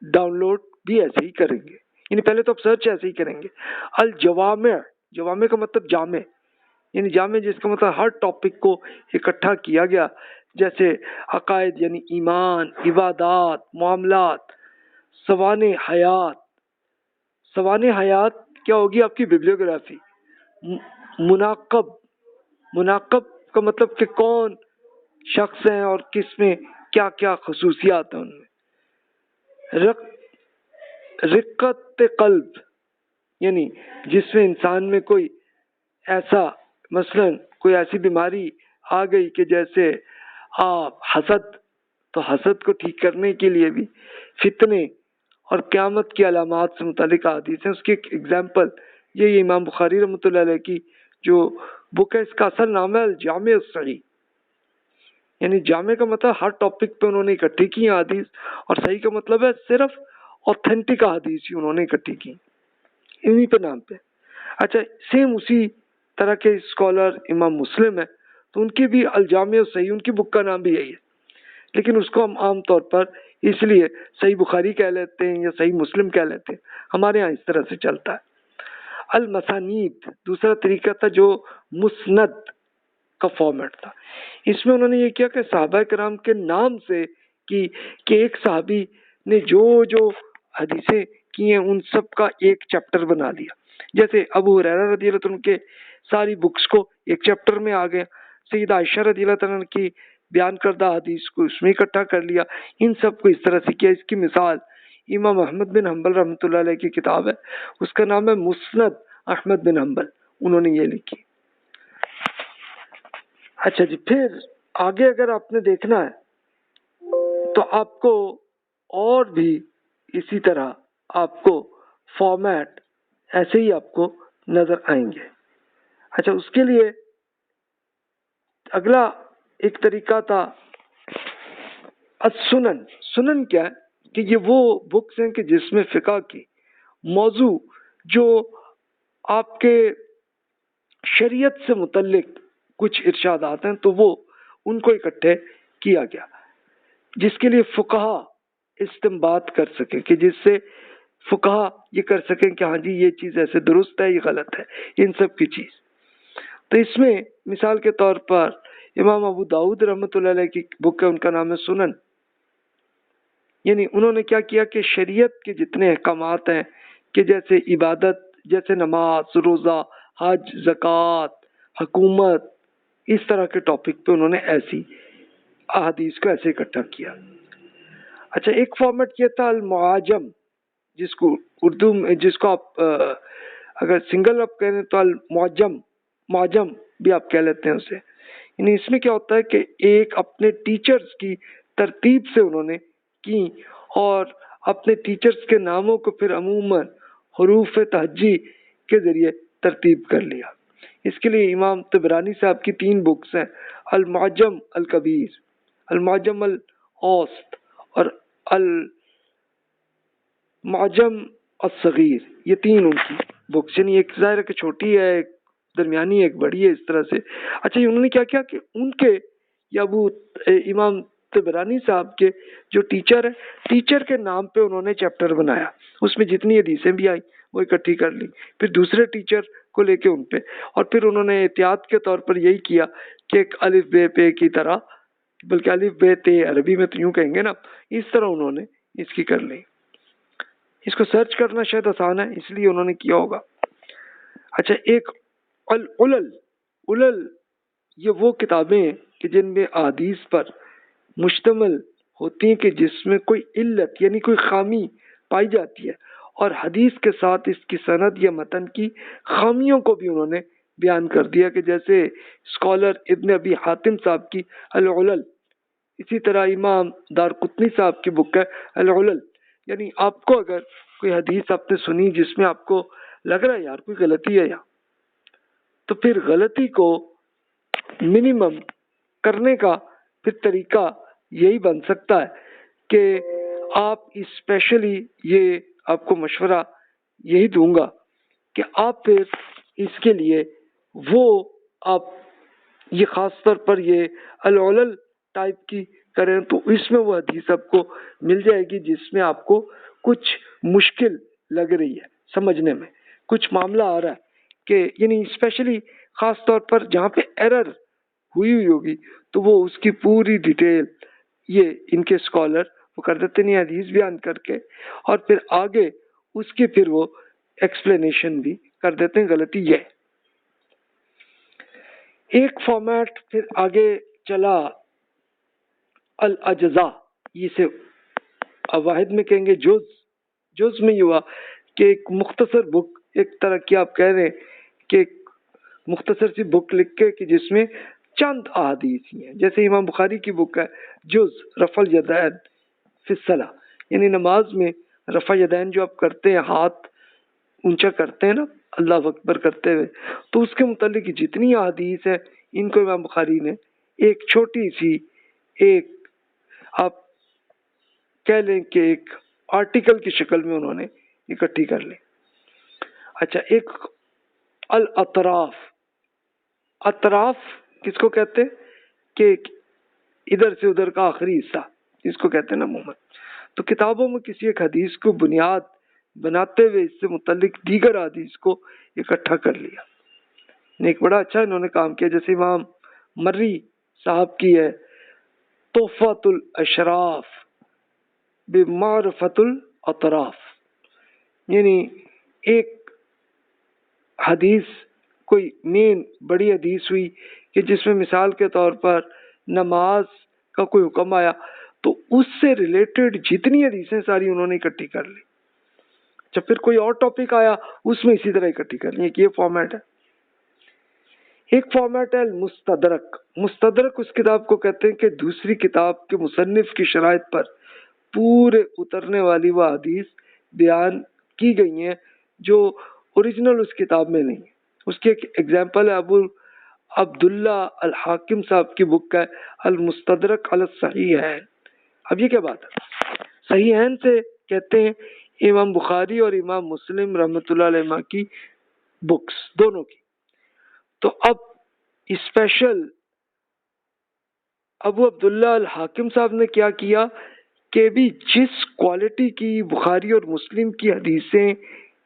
ڈاؤن لوڈ بھی ایسے ہی کریں گے، یعنی پہلے تو آپ سرچ ایسے ہی کریں گے. الجوامع، جوامع کا مطلب جامع، یعنی جامع جس کا مطلب ہر ٹاپک کو اکٹھا کیا گیا، جیسے عقائد یعنی ایمان، عبادات، معاملات، سوانح حیات. سوانح حیات کیا ہوگی؟ آپ کی بیبلیوگرافی. مناقب، مناقب کا مطلب کہ کون شخص ہیں اور کس میں کیا کیا خصوصیات ہیں ان میں. رقت قلب یعنی جس میں انسان میں کوئی ایسا مثلا کوئی ایسی بیماری آ گئی کہ جیسے حسد، تو حسد کو ٹھیک کرنے کے لیے بھی فتنے اور قیامت کی علامات سے متعلق حدیث ہیں. اس کی ایک ایگزامپل یہ امام بخاری رحمۃ اللہ علیہ کی جو بک ہے، اس کا اصل نام ہے الجامع الصحیح، یعنی جامع کا مطلب ہر ٹاپک پہ انہوں نے اکٹھی کی حدیث، اور صحیح کا مطلب ہے صرف اوتھینٹک حدیث ہی انہوں نے اکٹھی کی انہی پہ نام پہ. اچھا سیم اسی طرح کے اسکالر امام مسلم ہے تو ان کی بھی الجامع الصحیح، ان کی بک کا نام بھی یہی ہے، لیکن اس کو ہم عام طور پر اس لیے صحیح بخاری کہہ لیتے ہیں یا صحیح مسلم کہہ لیتے ہیں، ہمارے ہاں اس طرح سے چلتا ہے۔ المسانید دوسرا طریقہ تھا جو مسند کا فارمیٹ تھا، اس میں انہوں نے یہ کیا کہ صحابہ کرام کے نام سے کہ ایک صحابی نے جو جو حدیثیں کی ہیں ان سب کا ایک چیپٹر بنا لیا، جیسے ابو ہریرہ رضی اللہ عنہ کے ساری بکس کو ایک چیپٹر میں آ گیا، سیدہ عائشہ رضی اللہ عنہ کی بیان کردہ حدیث کو اس میں اکٹھا کر لیا، ان سب کو اس طرح سے کیا۔ اس کی مثال امام احمد بن حنبل رحمۃ اللہ علیہ کی کتاب ہے، اس کا نام ہے مسند احمد بن حنبل، انہوں نے یہ لکھی۔ اچھا جی، پھر آگے اگر آپ نے دیکھنا ہے تو آپ کو اور بھی اسی طرح آپ کو فارمیٹ ایسے ہی آپ کو نظر آئیں گے۔ اچھا، اس کے لیے اگلا ایک طریقہ تھا السنن۔ سنن کیا ہے کہ یہ وہ بکس ہیں کہ جس میں فقہ کی موضوع جو آپ کے شریعت سے متعلق کچھ ارشادات ہیں تو وہ ان کو اکٹھے کیا گیا، جس کے لیے فقہا استنباط کر سکیں، کہ جس سے فقہا یہ کر سکیں کہ ہاں جی یہ چیز ایسے درست ہے، یہ غلط ہے، ان سب کی چیز۔ تو اس میں مثال کے طور پر امام ابو داؤد رحمۃ اللہ علیہ کی بک ہے، ان کا نام ہے سنن، یعنی انہوں نے کیا کیا کہ شریعت کے جتنے احکامات ہیں کہ جیسے عبادت، جیسے نماز، روزہ، حج، زکوٰۃ، حکومت، اس طرح کے ٹاپک پہ انہوں نے ایسی احادیث کو ایسے اکٹھا کیا۔ اچھا، ایک فارمیٹ کیا تھا المعاجم، جس کو اردو میں جس کو آپ اگر سنگل آپ کہہ رہے ہیں تو المعجم، معجم بھی آپ کہہ لیتے ہیں اسے، یعنی اس میں کیا ہوتا ہے کہ ایک اپنے ٹیچرز کی ترتیب سے انہوں نے کی اور اپنے ٹیچرز کے ناموں کو پھر عموماً حروف تہجی کے ذریعے ترتیب کر لیا۔ اس کے لیے امام طبرانی صاحب کی 3 بکس ہیں، المعجم الکبیر، المعجم الاوسط اور المعجم الصغیر، یہ 3 ان کی بکس، یعنی ایک ظاہر ہے کہ چھوٹی ہے، ایک درمیانی، ایک بڑی ہے، اس طرح سے۔ اچھا، انہوں نے کیا کیا کہ ان کے یا ابو امام طبرانی صاحب کے جو ٹیچر ہے، ٹیچر کے نام پہ انہوں نے چیپٹر بنایا، اس میں جتنی حدیثیں بھی آئی وہ اکٹھی کر لی، پھر دوسرے ٹیچر کو لے کے ان پہ، اور پھر انہوں نے احتیاط کے طور پر یہی کیا کہ ایک الف بے پے کی طرح، بلکہ الف بے تے عربی میں تو یوں کہیں گے نا، اس طرح انہوں نے اس کی کر لی۔ اس کو سرچ کرنا شاید آسان ہے، اس لیے انہوں نے کیا ہوگا۔ اچھا، ایک العلل، یہ وہ کتابیں کہ جن میں احادیث پر مشتمل ہوتی ہیں کہ جس میں کوئی علت یعنی کوئی خامی پائی جاتی ہے، اور حدیث کے ساتھ اس کی سند یا متن کی خامیوں کو بھی انہوں نے بیان کر دیا، کہ جیسے اسکالر ابن ابی حاتم صاحب کی العلل، اسی طرح امام دارقطنی صاحب کی بک ہے العلل، یعنی آپ کو اگر کوئی حدیث آپ نے سنی جس میں آپ کو لگ رہا ہے یار کوئی غلطی ہے یہاں، تو پھر غلطی کو منیمم کرنے کا پھر طریقہ یہی بن سکتا ہے کہ آپ اسپیشلی یہ آپ کو مشورہ یہی دوں گا کہ آپ پھر اس کے لیے وہ آپ یہ خاص طور پر یہ العلل ٹائپ کی کریں تو اس میں وہ حدیث آپ کو مل جائے گی جس میں آپ کو کچھ مشکل لگ رہی ہے سمجھنے میں، کچھ معاملہ آ رہا ہے کہ یعنی اسپیشلی خاص طور پر جہاں پہ ایرر ہوئی ہوگی تو وہ اس کی پوری ڈیٹیل یہ ان کے اسکالر وہ کر دیتے ہیں حدیث بیان کر کے، اور پھر آگے اس کی پھر وہ ایکسپلینیشن بھی کر دیتے ہیں غلطی یہ۔ ایک فارمیٹ پھر آگے چلا الاجزاء، اسے واحد میں کہیں گے جز میں یہ ہوا کہ ایک مختصر بک، ایک طرح کی آپ کہہ رہے ہیں کہ ایک مختصر سی بک لکھ کے کہ جس میں چند احادیث ہیں، جیسے امام بخاری کی بک ہے جز رفع الیدین فی الصلاۃ، یعنی نماز میں رفع یدین جو آپ کرتے ہیں، ہاتھ اونچا کرتے ہیں نا اللہ اکبر کرتے ہوئے، تو اس کے متعلق جتنی احادیث ہیں ان کو امام بخاری نے ایک چھوٹی سی ایک آپ کہہ لیں کہ ایک آرٹیکل کی شکل میں انہوں نے اکٹھی کر لی۔ اچھا، ایک الاطراف، اطراف کس کو کہتے ہیں کہ ادھر سے ادھر کا آخری حصہ جس کو کہتے ہیں نا عموماً، تو کتابوں میں کسی ایک حدیث کو بنیاد بناتے ہوئے اس سے متعلق دیگر حدیث کو اکٹھا کر لیا. ایک بڑا اچھا انہوں نے کام کیا. جیسے امام مری صاحب کی ہے تحفۃ الاشراف بمعرفۃ الاطراف، یعنی ایک حدیث کوئی مین بڑی حدیث ہوئی کہ جس میں مثال کے طور پر نماز کا کوئی حکم آیا، تو اس سے ریلیٹڈ جتنی حدیثیں ساری انہوں نے اکٹھی کر لی. جب پھر کوئی اور ٹاپک آیا اس میں اسی طرح اکٹھی کر لی. یہ فارمیٹ ہے. ایک فارمیٹ ہے المستدرک. مستدرک اس کتاب کو کہتے ہیں کہ دوسری کتاب کے مصنف کی شرائط پر پورے اترنے والی وہ حدیث بیان کی گئی ہیں جو اوریجنل اس کتاب میں نہیں ہے. اس کی ایک ایگزامپل ہے ابو عبداللہ الحاکم صاحب کی بک ہے المستدرک علی الصحیحین. اب یہ کیا بات ہے؟ صحیحین سے کہتے ہیں امام بخاری اور امام مسلم رحمۃ اللہ علیہ کی بکس دونوں کی. تو اب اسپیشل ابو عبداللہ الحاکم صاحب نے کیا کیا کہ بھی جس کوالٹی کی بخاری اور مسلم کی حدیثیں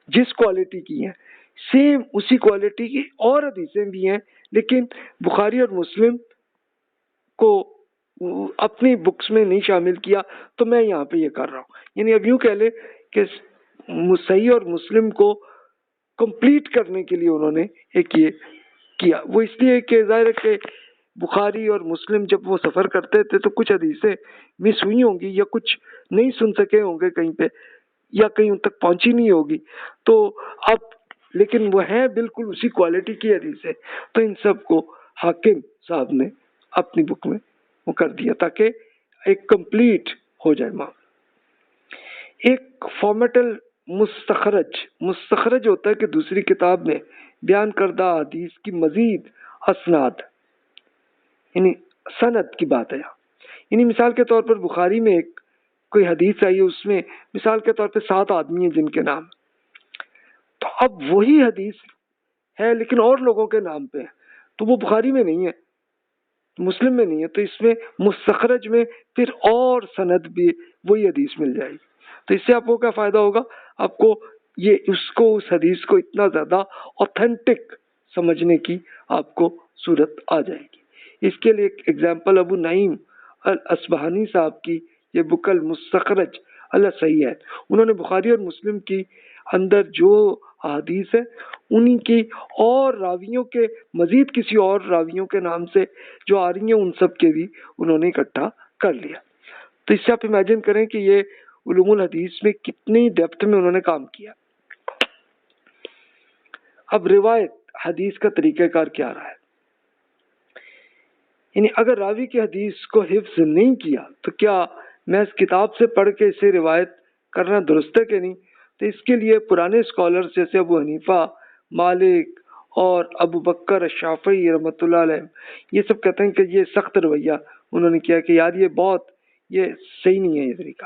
جس کوالٹی کی ہیں سیم اسی کوالٹی کی اور حدیثیں بھی ہیں، لیکن بخاری اور مسلم کو اپنی بکس میں نہیں شامل کیا، تو میں یہاں پہ یہ کر رہا ہوں. یعنی اب یوں کہہ لیں کہ صحیح اور مسلم کو کمپلیٹ کرنے کے لیے انہوں نے ایک یہ کیا. وہ اس لیے کہ ظاہر ہے کہ بخاری اور مسلم جب وہ سفر کرتے تھے تو کچھ حدیثیں مس ہوئی ہوں گی یا کچھ نہیں سن سکے ہوں گے کہیں پہ یا کہیں ان تک پہنچی نہیں ہوگی. تو اب لیکن وہ ہیں بالکل اسی کوالٹی کی حدیثیں، تو ان سب کو حاکم صاحب نے اپنی بک میں وہ کر دیا تاکہ ایک کمپلیٹ ہو جائے معاملہ. ایک فارمیٹل مستخرج ہوتا ہے کہ دوسری کتاب میں بیان کردہ حدیث کی مزید اسناد یعنی سند کی بات ہے. یعنی مثال کے طور پر بخاری میں ایک کوئی حدیث آئی ہے، اس میں مثال کے طور پہ 7 آدمی ہیں جن کے نام، تو اب وہی حدیث ہے لیکن اور لوگوں کے نام پہ ہے، تو وہ بخاری میں نہیں ہے مسلم میں نہیں ہے، تو اس میں مستخرج میں پھر اور سند بھی وہی حدیث مل جائے گی. تو اس سے آپ کو کیا فائدہ ہوگا؟ آپ کو یہ اس حدیث کو اتنا زیادہ اوتھینٹک سمجھنے کی آپ کو صورت آ جائے گی. اس کے لیے ایک ایگزامپل ابو نعیم الاصبہانی صاحب کی یہ بک المستخرج علی الصحیحین. انہوں نے بخاری اور مسلم کی اندر جو حدیث ہے انہی کی اور راویوں کے مزید کسی اور راویوں کے نام سے جو آ رہی ہیں ان سب کے بھی انہوں نے اکٹھا کر لیا. تو اس سے آپ امیجن کریں کہ یہ علوم الحدیث میں کتنی ڈیپتھ میں انہوں نے کام کیا. اب روایت حدیث کا طریقہ کار کیا رہا ہے؟ یعنی اگر راوی کی حدیث کو حفظ نہیں کیا تو کیا میں اس کتاب سے پڑھ کے اسے روایت کرنا درست ہے کہ نہیں؟ تو اس کے لیے پرانے اسکالرز جیسے ابو حنیفہ، مالک اور ابو بکر الشافعی رحمۃ اللہ علیہ یہ سب کہتے ہیں کہ یہ سخت رویہ انہوں نے کیا کہ یار یہ صحیح نہیں ہے یہ طریقہ.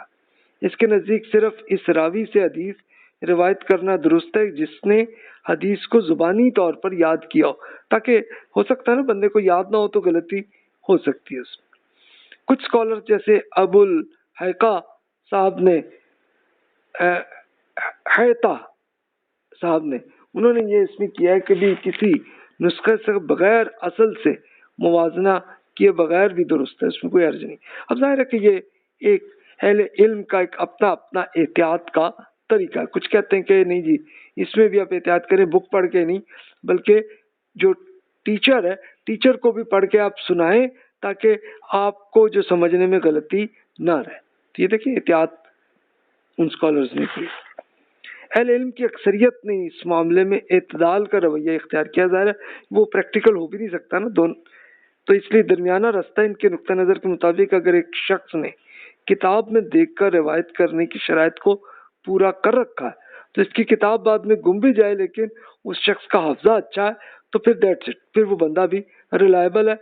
اس کے نزدیک صرف اس راوی سے حدیث روایت کرنا درست ہے جس نے حدیث کو زبانی طور پر یاد کیا ہو، تاکہ ہو سکتا ہے نا بندے کو یاد نہ ہو تو غلطی ہو سکتی ہے اس میں. کچھ اسکالر جیسے ابو الحیقہ صاحب نے حیطہ صاحب نے انہوں نے یہ اس میں کیا ہے کہ بھی کسی نسخے سے بغیر اصل سے موازنہ کیے بغیر بھی درست ہے، اس میں کوئی عرض نہیں. اب ظاہر ہے کہ یہ ایک اہل علم کا ایک اپنا احتیاط کا طریقہ ہے. کچھ کہتے ہیں کہ نہیں جی اس میں بھی آپ احتیاط کریں، بک پڑھ کے نہیں بلکہ جو ٹیچر ہے ٹیچر کو بھی پڑھ کے آپ سنائیں تاکہ آپ کو جو سمجھنے میں غلطی نہ رہے. تو یہ دیکھیں احتیاط ان اسکالرز نے کی. اہل علم کی اکثریت نے اس معاملے میں اعتدال کا رویہ اختیار کیا. ظاہر ہے وہ پریکٹیکل ہو بھی نہیں سکتا نا دونوں، تو اس لیے درمیانہ رستہ ان کے نقطہ نظر کے مطابق اگر ایک شخص نے کتاب میں دیکھ کر روایت کرنے کی شرائط کو پورا کر رکھا ہے تو اس کی کتاب بعد میں گم بھی جائے لیکن اس شخص کا حافظہ اچھا ہے تو پھر دیٹس اٹ، پھر وہ بندہ بھی ریلائبل ہے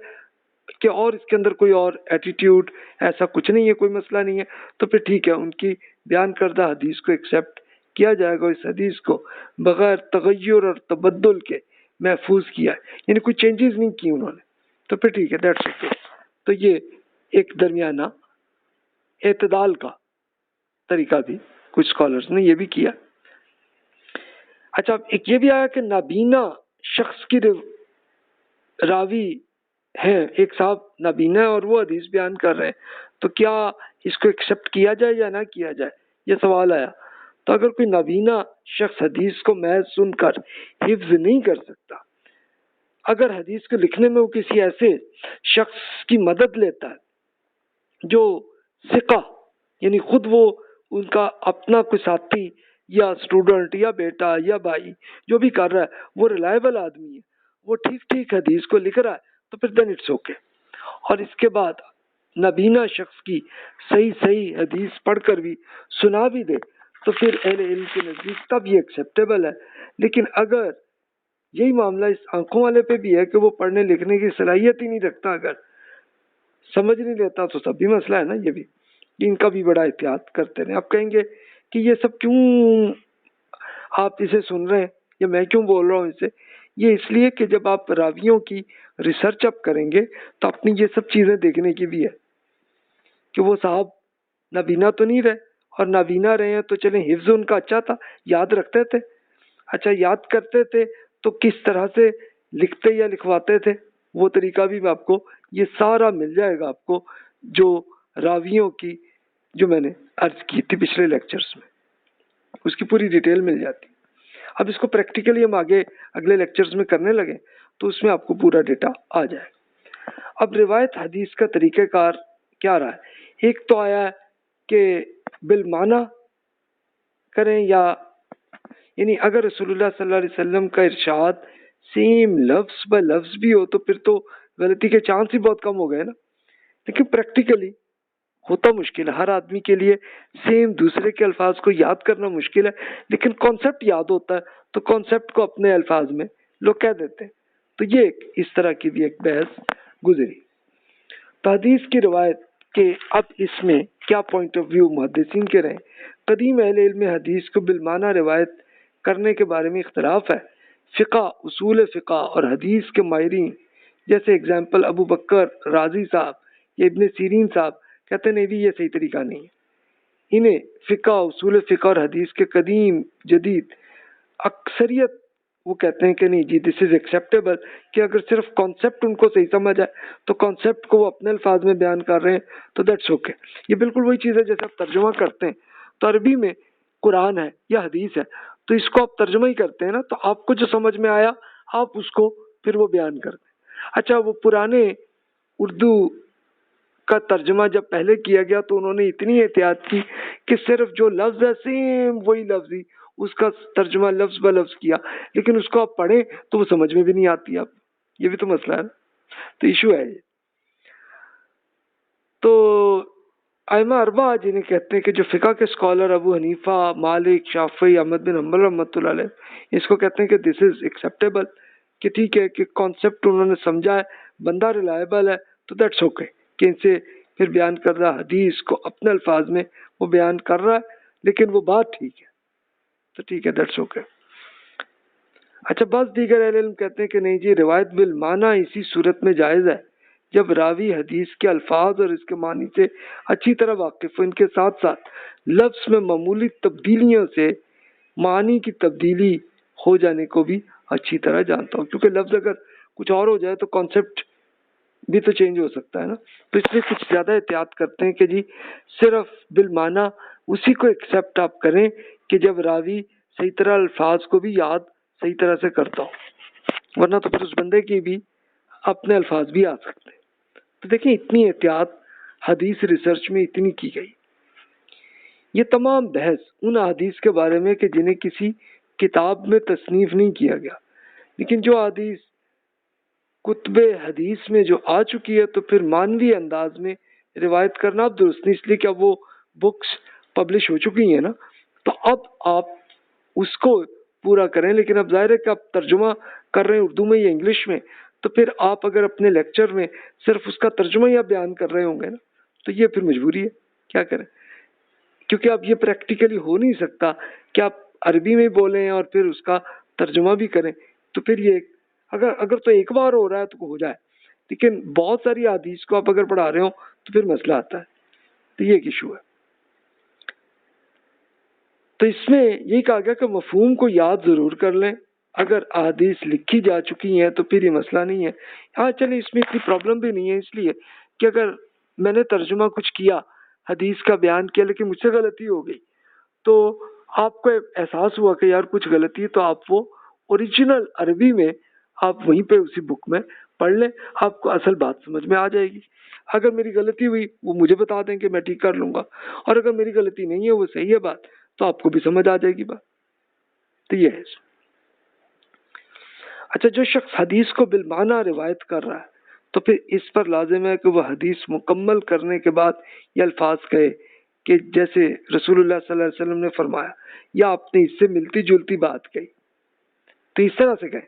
کہ اور اس کے اندر کوئی اور ایٹیٹیوڈ ایسا کچھ نہیں ہے، کوئی مسئلہ نہیں ہے، تو پھر ٹھیک ہے ان کی بیان کردہ حدیث کو ایکسیپٹ کیا جائے گا. اس حدیث کو بغیر تغیر اور تبدل کے محفوظ کیا ہے، یعنی کوئی چینجز نہیں کی انہوں نے، تو پھر ٹھیک ہے دیٹس اوکے. تو یہ ایک درمیانہ اعتدال کا طریقہ بھی کچھ اسکالرس نے یہ بھی کیا. اچھا ایک یہ بھی آیا کہ نابینا شخص کی راوی ہیں، ایک صاحب نابینا ہے اور وہ حدیث بیان کر رہے ہیں، تو کیا اس کو ایکسیپٹ کیا جائے یا نہ کیا جائے، یہ سوال آیا. تو اگر کوئی نابینا شخص حدیث کو محض سن کر حفظ نہیں کر سکتا، اگر حدیث کو لکھنے میں وہ کسی ایسے شخص کی مدد لیتا ہے جو ثقہ، یعنی خود وہ ان کا اپنا کوئی ساتھی یا اسٹوڈنٹ یا بیٹا یا بھائی جو بھی کر رہا ہے وہ ریلائبل آدمی ہے، وہ ٹھیک ٹھیک حدیث کو لکھ رہا ہے، تو پھر دین اٹس اوکے. اور اس کے بعد نابینا شخص کی صحیح حدیث پڑھ کر بھی سنا بھی دے تو پھر اہل علم کے نزدیک تب یہ ایکسیپٹیبل ہے. لیکن اگر یہی معاملہ اس آنکھوں والے پہ بھی ہے کہ وہ پڑھنے لکھنے کی صلاحیت ہی نہیں رکھتا، اگر سمجھ نہیں لیتا، تو سب بھی مسئلہ ہے نا. یہ بھی ان کا بھی بڑا احتیاط کرتے رہے. آپ کہیں گے کہ یہ سب کیوں آپ اسے سن رہے ہیں یا میں کیوں بول رہا ہوں اسے؟ یہ اس لیے کہ جب آپ راویوں کی ریسرچ اپ کریں گے تو اپنی یہ سب چیزیں دیکھنے کی بھی ہے کہ وہ صاحب نابینا تو نہیں رہے، اور نابینا رہے ہیں تو چلیں حفظ ان کا اچھا تھا، یاد رکھتے تھے. اچھا یاد کرتے تھے تو کس طرح سے لکھتے یا لکھواتے تھے، وہ طریقہ بھی آپ کو یہ سارا مل جائے گا آپ کو، جو راویوں کی جو میں نے عرض کی تھی پچھلے لیکچرز میں، اس کی پوری ڈیٹیل مل جاتی. اب اس کو پریکٹیکلی ہم آگے اگلے لیکچرز میں کرنے لگے تو اس میں آپ کو پورا ڈیٹا آ جائے. اب روایت حدیث کا طریقہ کار کیا رہا ہے؟ ایک تو آیا ہے کہ بالمعنی کریں، یا یعنی اگر رسول اللہ صلی اللہ علیہ وسلم کا ارشاد سیم لفظ بہ لفظ بھی ہو تو پھر تو غلطی کے چانس ہی بہت کم ہو گئے نا. لیکن پریکٹیکلی ہوتا مشکل ہے، ہر آدمی کے لیے سیم دوسرے کے الفاظ کو یاد کرنا مشکل ہے، لیکن کانسیپٹ یاد ہوتا ہے تو کانسیپٹ کو اپنے الفاظ میں لوگ کہہ دیتے ہیں. تو یہ اس طرح کی بھی ایک بحث گزری. تو حدیث کی روایت کے اب اس میں کیا پوائنٹ آف ویو محدثین کے رہے؟ قدیم اہل علم حدیث کو بالمعنی روایت کرنے کے بارے میں اختلاف ہے. فقہ، اصول فقہ اور حدیث کے ماہرین جیسے اگزامپل ابو بکر رازی صاحب یا ابن سیرین صاحب کہتے ہیں نہیں بھی یہ صحیح طریقہ نہیں ہے. انہیں فقہ، اصول فقہ اور حدیث کے قدیم جدید اکثریت وہ کہتے ہیں کہ نہیں جی دس از ایکسیپٹیبل، کہ اگر صرف کانسیپٹ ان کو صحیح سمجھ آئے تو کانسیپٹ کو وہ اپنے الفاظ میں بیان کر رہے ہیں تو دیٹس اوکے. یہ بالکل وہی چیز ہے جیسے آپ ترجمہ کرتے ہیں تو عربی میں قرآن ہے یا حدیث ہے تو اس کو آپ ترجمہ ہی کرتے ہیں نا، تو آپ کو جو سمجھ میں آیا آپ اس کو پھر وہ بیان کرتے ہیں. اچھا وہ پرانے اردو کا ترجمہ جب پہلے کیا گیا تو انہوں نے اتنی احتیاط کی کہ صرف جو لفظ ہے سیم وہی لفظ ہی اس کا ترجمہ لفظ بہ لفظ کیا، لیکن اس کو آپ پڑھیں تو وہ سمجھ میں بھی نہیں آتی. اب یہ بھی تو مسئلہ ہے نا، تو ایشو ہے یہ. تو ائمہ اربعہ جنہیں کہتے ہیں کہ جو فقہ کے اسکالر ابو حنیفہ، مالک، شافعی، احمد بن حنبل رحمۃ اللہ علیہ، اس کو کہتے ہیں کہ دس از ایکسیپٹیبل، کہ ٹھیک ہے کہ کانسیپٹ انہوں نے سمجھا ہے، بندہ ریلائبل ہے تو دیٹس اوکے کہ ان سے پھر بیان کردہ حدیث کو اپنے الفاظ میں وہ بیان کر رہا ہے، لیکن وہ بات ٹھیک ہے تو ٹھیک ہے دیٹس اوکے. اچھا بعض دیگر اہل علم کہتے ہیں کہ نہیں جی روایت بالمعنی اسی صورت میں جائز ہے جب راوی حدیث کے الفاظ اور اس کے معنی سے اچھی طرح واقف ہو، ان کے ساتھ ساتھ لفظ میں معمولی تبدیلیوں سے معنی کی تبدیلی ہو جانے کو بھی اچھی طرح جانتا ہوں، کیونکہ لفظ اگر کچھ اور ہو جائے تو کانسیپٹ بھی تو چینج ہو سکتا ہے نا. تو اس لیے کچھ زیادہ احتیاط کرتے ہیں کہ جی صرف بالمعنی اسی کو ایکسیپٹ آپ کریں کہ جب راوی صحیح طرح الفاظ کو بھی یاد صحیح طرح سے کرتا ہو، ورنہ تو پھر اس بندے کی بھی اپنے الفاظ بھی آ سکتے ہیں. تو دیکھیں اتنی احتیاط حدیث ریسرچ میں اتنی کی گئی. یہ تمام بحث ان حدیث کے بارے میں کہ جنہیں کسی کتاب میں تصنیف نہیں کیا گیا، لیکن جو حدیث کتب حدیث میں جو آ چکی ہے تو پھر مانوی انداز میں روایت کرنا اب درست نہیں، اس لیے کہ اب وہ بکس پبلش ہو چکی ہیں نا، تو اب آپ اس کو پورا کریں. لیکن اب ظاہر ہے کہ آپ ترجمہ کر رہے ہیں اردو میں یا انگلش میں، تو پھر آپ اگر اپنے لیکچر میں صرف اس کا ترجمہ یا بیان کر رہے ہوں گے نا تو یہ پھر مجبوری ہے، کیا کریں، کیونکہ اب یہ پریکٹیکلی ہو نہیں سکتا کہ آپ عربی میں بولیں اور پھر اس کا ترجمہ بھی کریں. تو پھر یہ اگر تو ایک بار ہو رہا ہے تو ہو جائے، لیکن بہت ساری حدیث کو آپ اگر پڑھا رہے ہو تو پھر مسئلہ آتا ہے. تو یہ ایک ایشو ہے. تو اس میں یہی کہا گیا کہ مفہوم کو یاد ضرور کر لیں. اگر احادیث لکھی جا چکی ہیں تو پھر یہ مسئلہ نہیں ہے. ہاں چلے اس میں اتنی پرابلم بھی نہیں ہے، اس لیے کہ اگر میں نے ترجمہ کچھ کیا، حدیث کا بیان کیا، لیکن مجھ سے غلطی ہو گئی، تو آپ کو احساس ہوا کہ یار کچھ غلطی ہے، تو آپ وہ اوریجنل عربی میں آپ وہیں پہ اسی بک میں پڑھ لیں، آپ کو اصل بات سمجھ میں آ جائے گی. اگر میری غلطی ہوئی وہ مجھے بتا دیں کہ میں ٹھیک کر لوں گا، اور اگر میری غلطی نہیں ہے وہ صحیح ہے بات، تو آپ کو بھی سمجھ آ جائے گی بات. تو یہ ہے. اچھا، جو شخص حدیث کو بالمعنی روایت کر رہا ہے تو پھر اس پر لازم ہے کہ وہ حدیث مکمل کرنے کے بعد یہ الفاظ کہے کہ جیسے رسول اللہ صلی اللہ علیہ وسلم نے فرمایا، یا آپ نے اس سے ملتی جلتی بات کہی تو اس طرح سے کہے،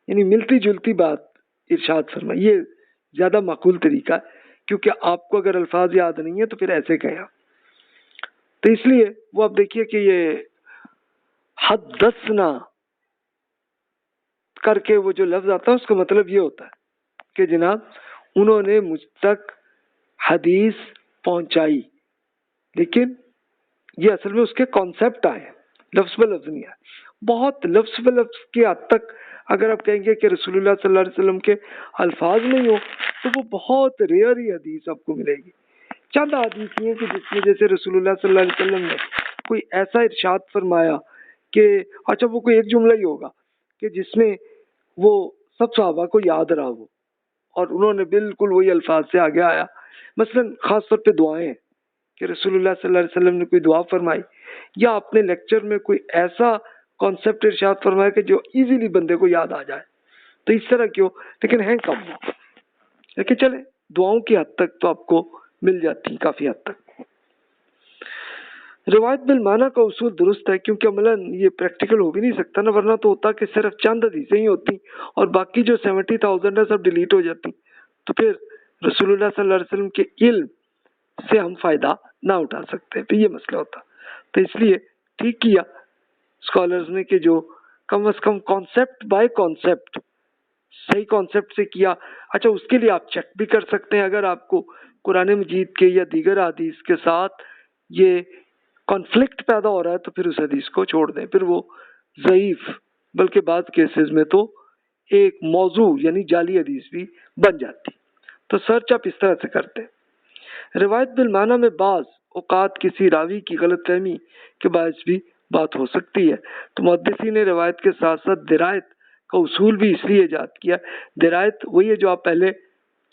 یعنی ملتی جلتی بات ارشاد فرمائی. یہ زیادہ معقول طریقہ ہے، کیونکہ آپ کو اگر الفاظ یاد نہیں ہے تو پھر ایسے کہیں آپ. تو اس لیے وہ آپ دیکھیے کہ یہ حدثنا کر کے وہ جو لفظ آتا ہے اس کا مطلب یہ ہوتا ہے کہ جناب انہوں نے مجھ تک حدیث پہنچائی، لیکن یہ اصل میں اس کے کانسیپٹ آئے، لفظ بہ لفظ نہیں آئے. بہت لفظ بہ لفظ کی حد تک اگر آپ کہیں گے کہ رسول اللہ صلی اللہ علیہ وسلم کے الفاظ نہیں ہو تو وہ بہت ریئر ہی حدیث آپ کو ملے گی. چند حدیث ہیں کہ جس میں جیسے رسول اللہ صلی اللہ علیہ وسلم نے کوئی ایسا ارشاد فرمایا کہ اچھا وہ کوئی ایک جملہ ہی ہوگا کہ جس میں وہ سب صحابہ کو یاد رہا ہو اور انہوں نے بالکل وہی الفاظ سے آگے آیا. مثلا خاص طور پہ دعائیں کہ رسول اللہ صلی اللہ علیہ وسلم نے کوئی دعا فرمائی، یا اپنے لیکچر میں کوئی ایسا کانسیپٹ ارشاد فرمایا کہ جو ایزیلی بندے کو یاد آ جائے، تو اس طرح کیوں، لیکن ہیں کم. لیکن چلے دعاؤں کی حد تک تو آپ کو مل جاتی کافی حد تک. روایت بالمعنی کا اصول درست ہے، کیونکہ عملاً یہ پریکٹیکل ہو بھی نہیں سکتا نا، ورنہ تو ہوتا کہ صرف چند حدیثیں ہی ہوتی اور باقی جو 70,000 ہے سب ڈیلیٹ ہو جاتی، تو پھر رسول اللہ صلی اللہ علیہ وسلم کے علم سے ہم فائدہ نہ اٹھا سکتے، تو یہ مسئلہ ہوتا. تو اس لیے ٹھیک کیا اسکالرز نے کہ جو کم از کم کانسیپٹ بائی کانسیپٹ صحیح کانسیپٹ سے کیا. اچھا اس کے لیے آپ چیک بھی کر سکتے ہیں، اگر آپ کو قرآن مجید کے یا دیگر حدیث کے ساتھ یہ کانفلکٹ پیدا ہو رہا ہے تو پھر اس حدیث کو چھوڑ دیں، پھر وہ ضعیف بلکہ بعض کیسز میں تو ایک موضوع یعنی جعلی حدیث بھی بن جاتی. تو سرچ آپ اس طرح سے کرتے ہیں. روایت بالمعنی میں بعض اوقات کسی راوی کی غلط فہمی کے باعث بھی بات ہو سکتی ہے، تو محدثین نے روایت کے ساتھ ساتھ درایت کا اصول بھی اس لیے ایجاد کیا. درایت وہی ہے جو آپ پہلے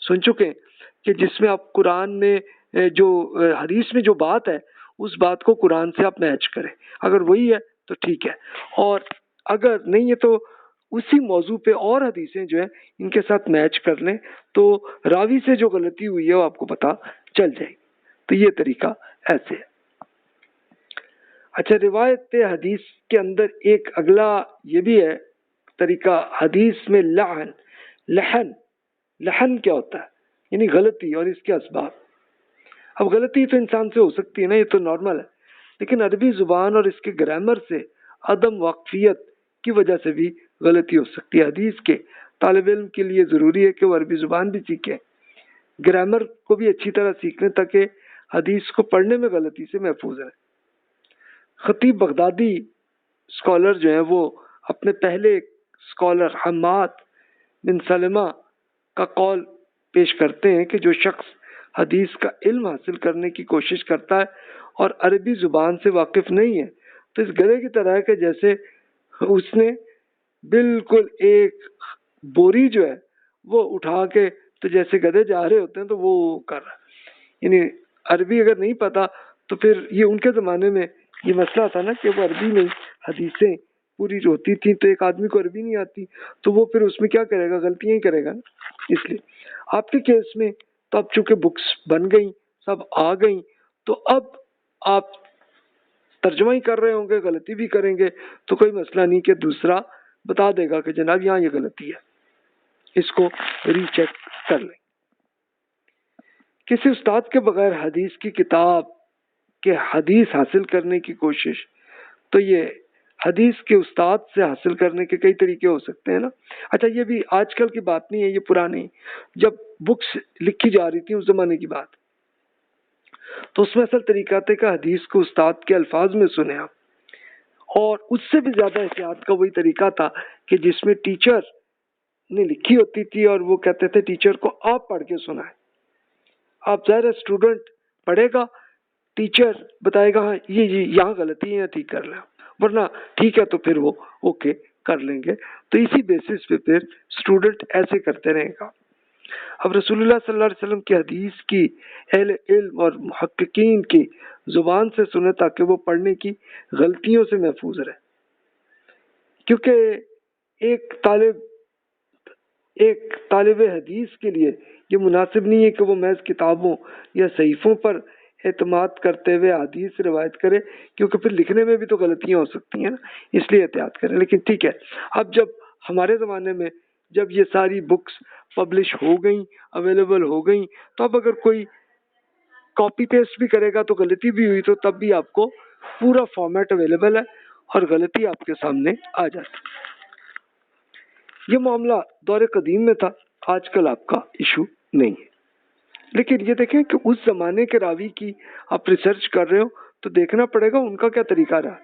سن چکے ہیں کہ جس میں آپ قرآن میں جو حدیث میں جو بات ہے اس بات کو قرآن سے آپ میچ کریں، اگر وہی ہے تو ٹھیک ہے، اور اگر نہیں ہے تو اسی موضوع پہ اور حدیثیں جو ہیں ان کے ساتھ میچ کر لیں تو راوی سے جو غلطی ہوئی ہے وہ آپ کو پتہ چل جائے گی. تو یہ طریقہ ایسے ہے. اچھا، روایت حدیث کے اندر ایک اگلا یہ بھی ہے طریقہ، حدیث میں لحن کیا ہوتا ہے، یعنی غلطی اور اس کے اسباب. اب غلطی تو انسان سے ہو سکتی ہے نا، یہ تو نارمل ہے، لیکن عربی زبان اور اس کے گرامر سے عدم واقفیت کی وجہ سے بھی غلطی ہو سکتی ہے. حدیث کے طالب علم کے لیے ضروری ہے کہ وہ عربی زبان بھی سیکھے، گرامر کو بھی اچھی طرح سیکھ لیں تاکہ حدیث کو پڑھنے میں غلطی سے محفوظ رہے. خطیب بغدادی اسکالر جو ہیں وہ اپنے پہلے اسکالر حماد بن سلمہ کا قول پیش کرتے ہیں کہ جو شخص حدیث کا علم حاصل کرنے کی کوشش کرتا ہے اور عربی زبان سے واقف نہیں ہے تو اس گدھے کی طرح ہے کہ جیسے اس نے بالکل ایک بوری جو ہے وہ اٹھا کے، تو جیسے گدھے جا رہے ہوتے ہیں تو وہ کر رہا ہے. یعنی عربی اگر نہیں پتا تو پھر یہ ان کے زمانے میں یہ مسئلہ تھا نا کہ وہ عربی میں حدیثیں پوری ہوتی تھیں، تو ایک آدمی کو عربی نہیں آتی تو وہ پھر اس میں کیا کرے گا، غلطیاں ہی کرے گا نا. اس لیے آپ کے کیس میں تو اب چونکہ بکس بن گئیں، سب آ گئیں، تو اب آپ ترجمہ ہی کر رہے ہوں گے، غلطی بھی کریں گے تو کوئی مسئلہ نہیں کہ دوسرا بتا دے گا کہ جناب یہاں یہ غلطی ہے، اس کو ری چیک کر لیں. کسی استاد کے بغیر حدیث کی کتاب کے حدیث حاصل کرنے کی کوشش، تو یہ حدیث کے استاد سے حاصل کرنے کے کئی طریقے ہو سکتے ہیں نا. اچھا یہ بھی آج کل کی بات نہیں ہے، یہ پرانی جب بکس لکھی جا رہی تھی اس زمانے کی بات، تو اس میں اصل طریقہ تھا کہ حدیث کو استاد کے الفاظ میں سنیں آپ، اور اس سے بھی زیادہ احتیاط کا وہی طریقہ تھا کہ جس میں ٹیچر نے لکھی ہوتی تھی اور وہ کہتے تھے ٹیچر کو آپ پڑھ کے سنائیں. آپ ظاہر اسٹوڈنٹ پڑھے گا، ٹیچر بتائے گا ہاں یہ جی یہاں غلطی ہے ٹھیک کر لیں، ورنہ ٹھیک ہے تو پھر وہ اوکے کر لیں گے. تو اسی بیسس پہ پھر اسٹوڈنٹ ایسے کرتے رہے گا. اب رسول اللہ صلی اللہ علیہ وسلم کی حدیث کی اہل علم اور محققین کی زبان سے سنیں تاکہ وہ پڑھنے کی غلطیوں سے محفوظ رہے. کیونکہ ایک طالب حدیث کے لیے یہ مناسب نہیں ہے کہ وہ محض کتابوں یا صحیفوں پر اعتماد کرتے ہوئے حدیث روایت کرے، کیونکہ پھر لکھنے میں بھی تو غلطیاں ہو سکتی ہیں نا، اس لیے احتیاط کریں. لیکن ٹھیک ہے، اب جب ہمارے زمانے میں جب یہ ساری بکس پبلش ہو گئیں، اویلیبل ہو گئیں، تو اب اگر کوئی کاپی پیسٹ بھی کرے گا تو غلطی بھی ہوئی تو تب بھی آپ کو پورا فارمیٹ اویلیبل ہے اور غلطی آپ کے سامنے آ جاتی. یہ معاملہ دور قدیم میں تھا، آج کل آپ کا ایشو نہیں ہے. لیکن یہ دیکھیں کہ اس زمانے کے راوی کی آپ ریسرچ کر رہے ہو تو دیکھنا پڑے گا ان کا کیا طریقہ رہا.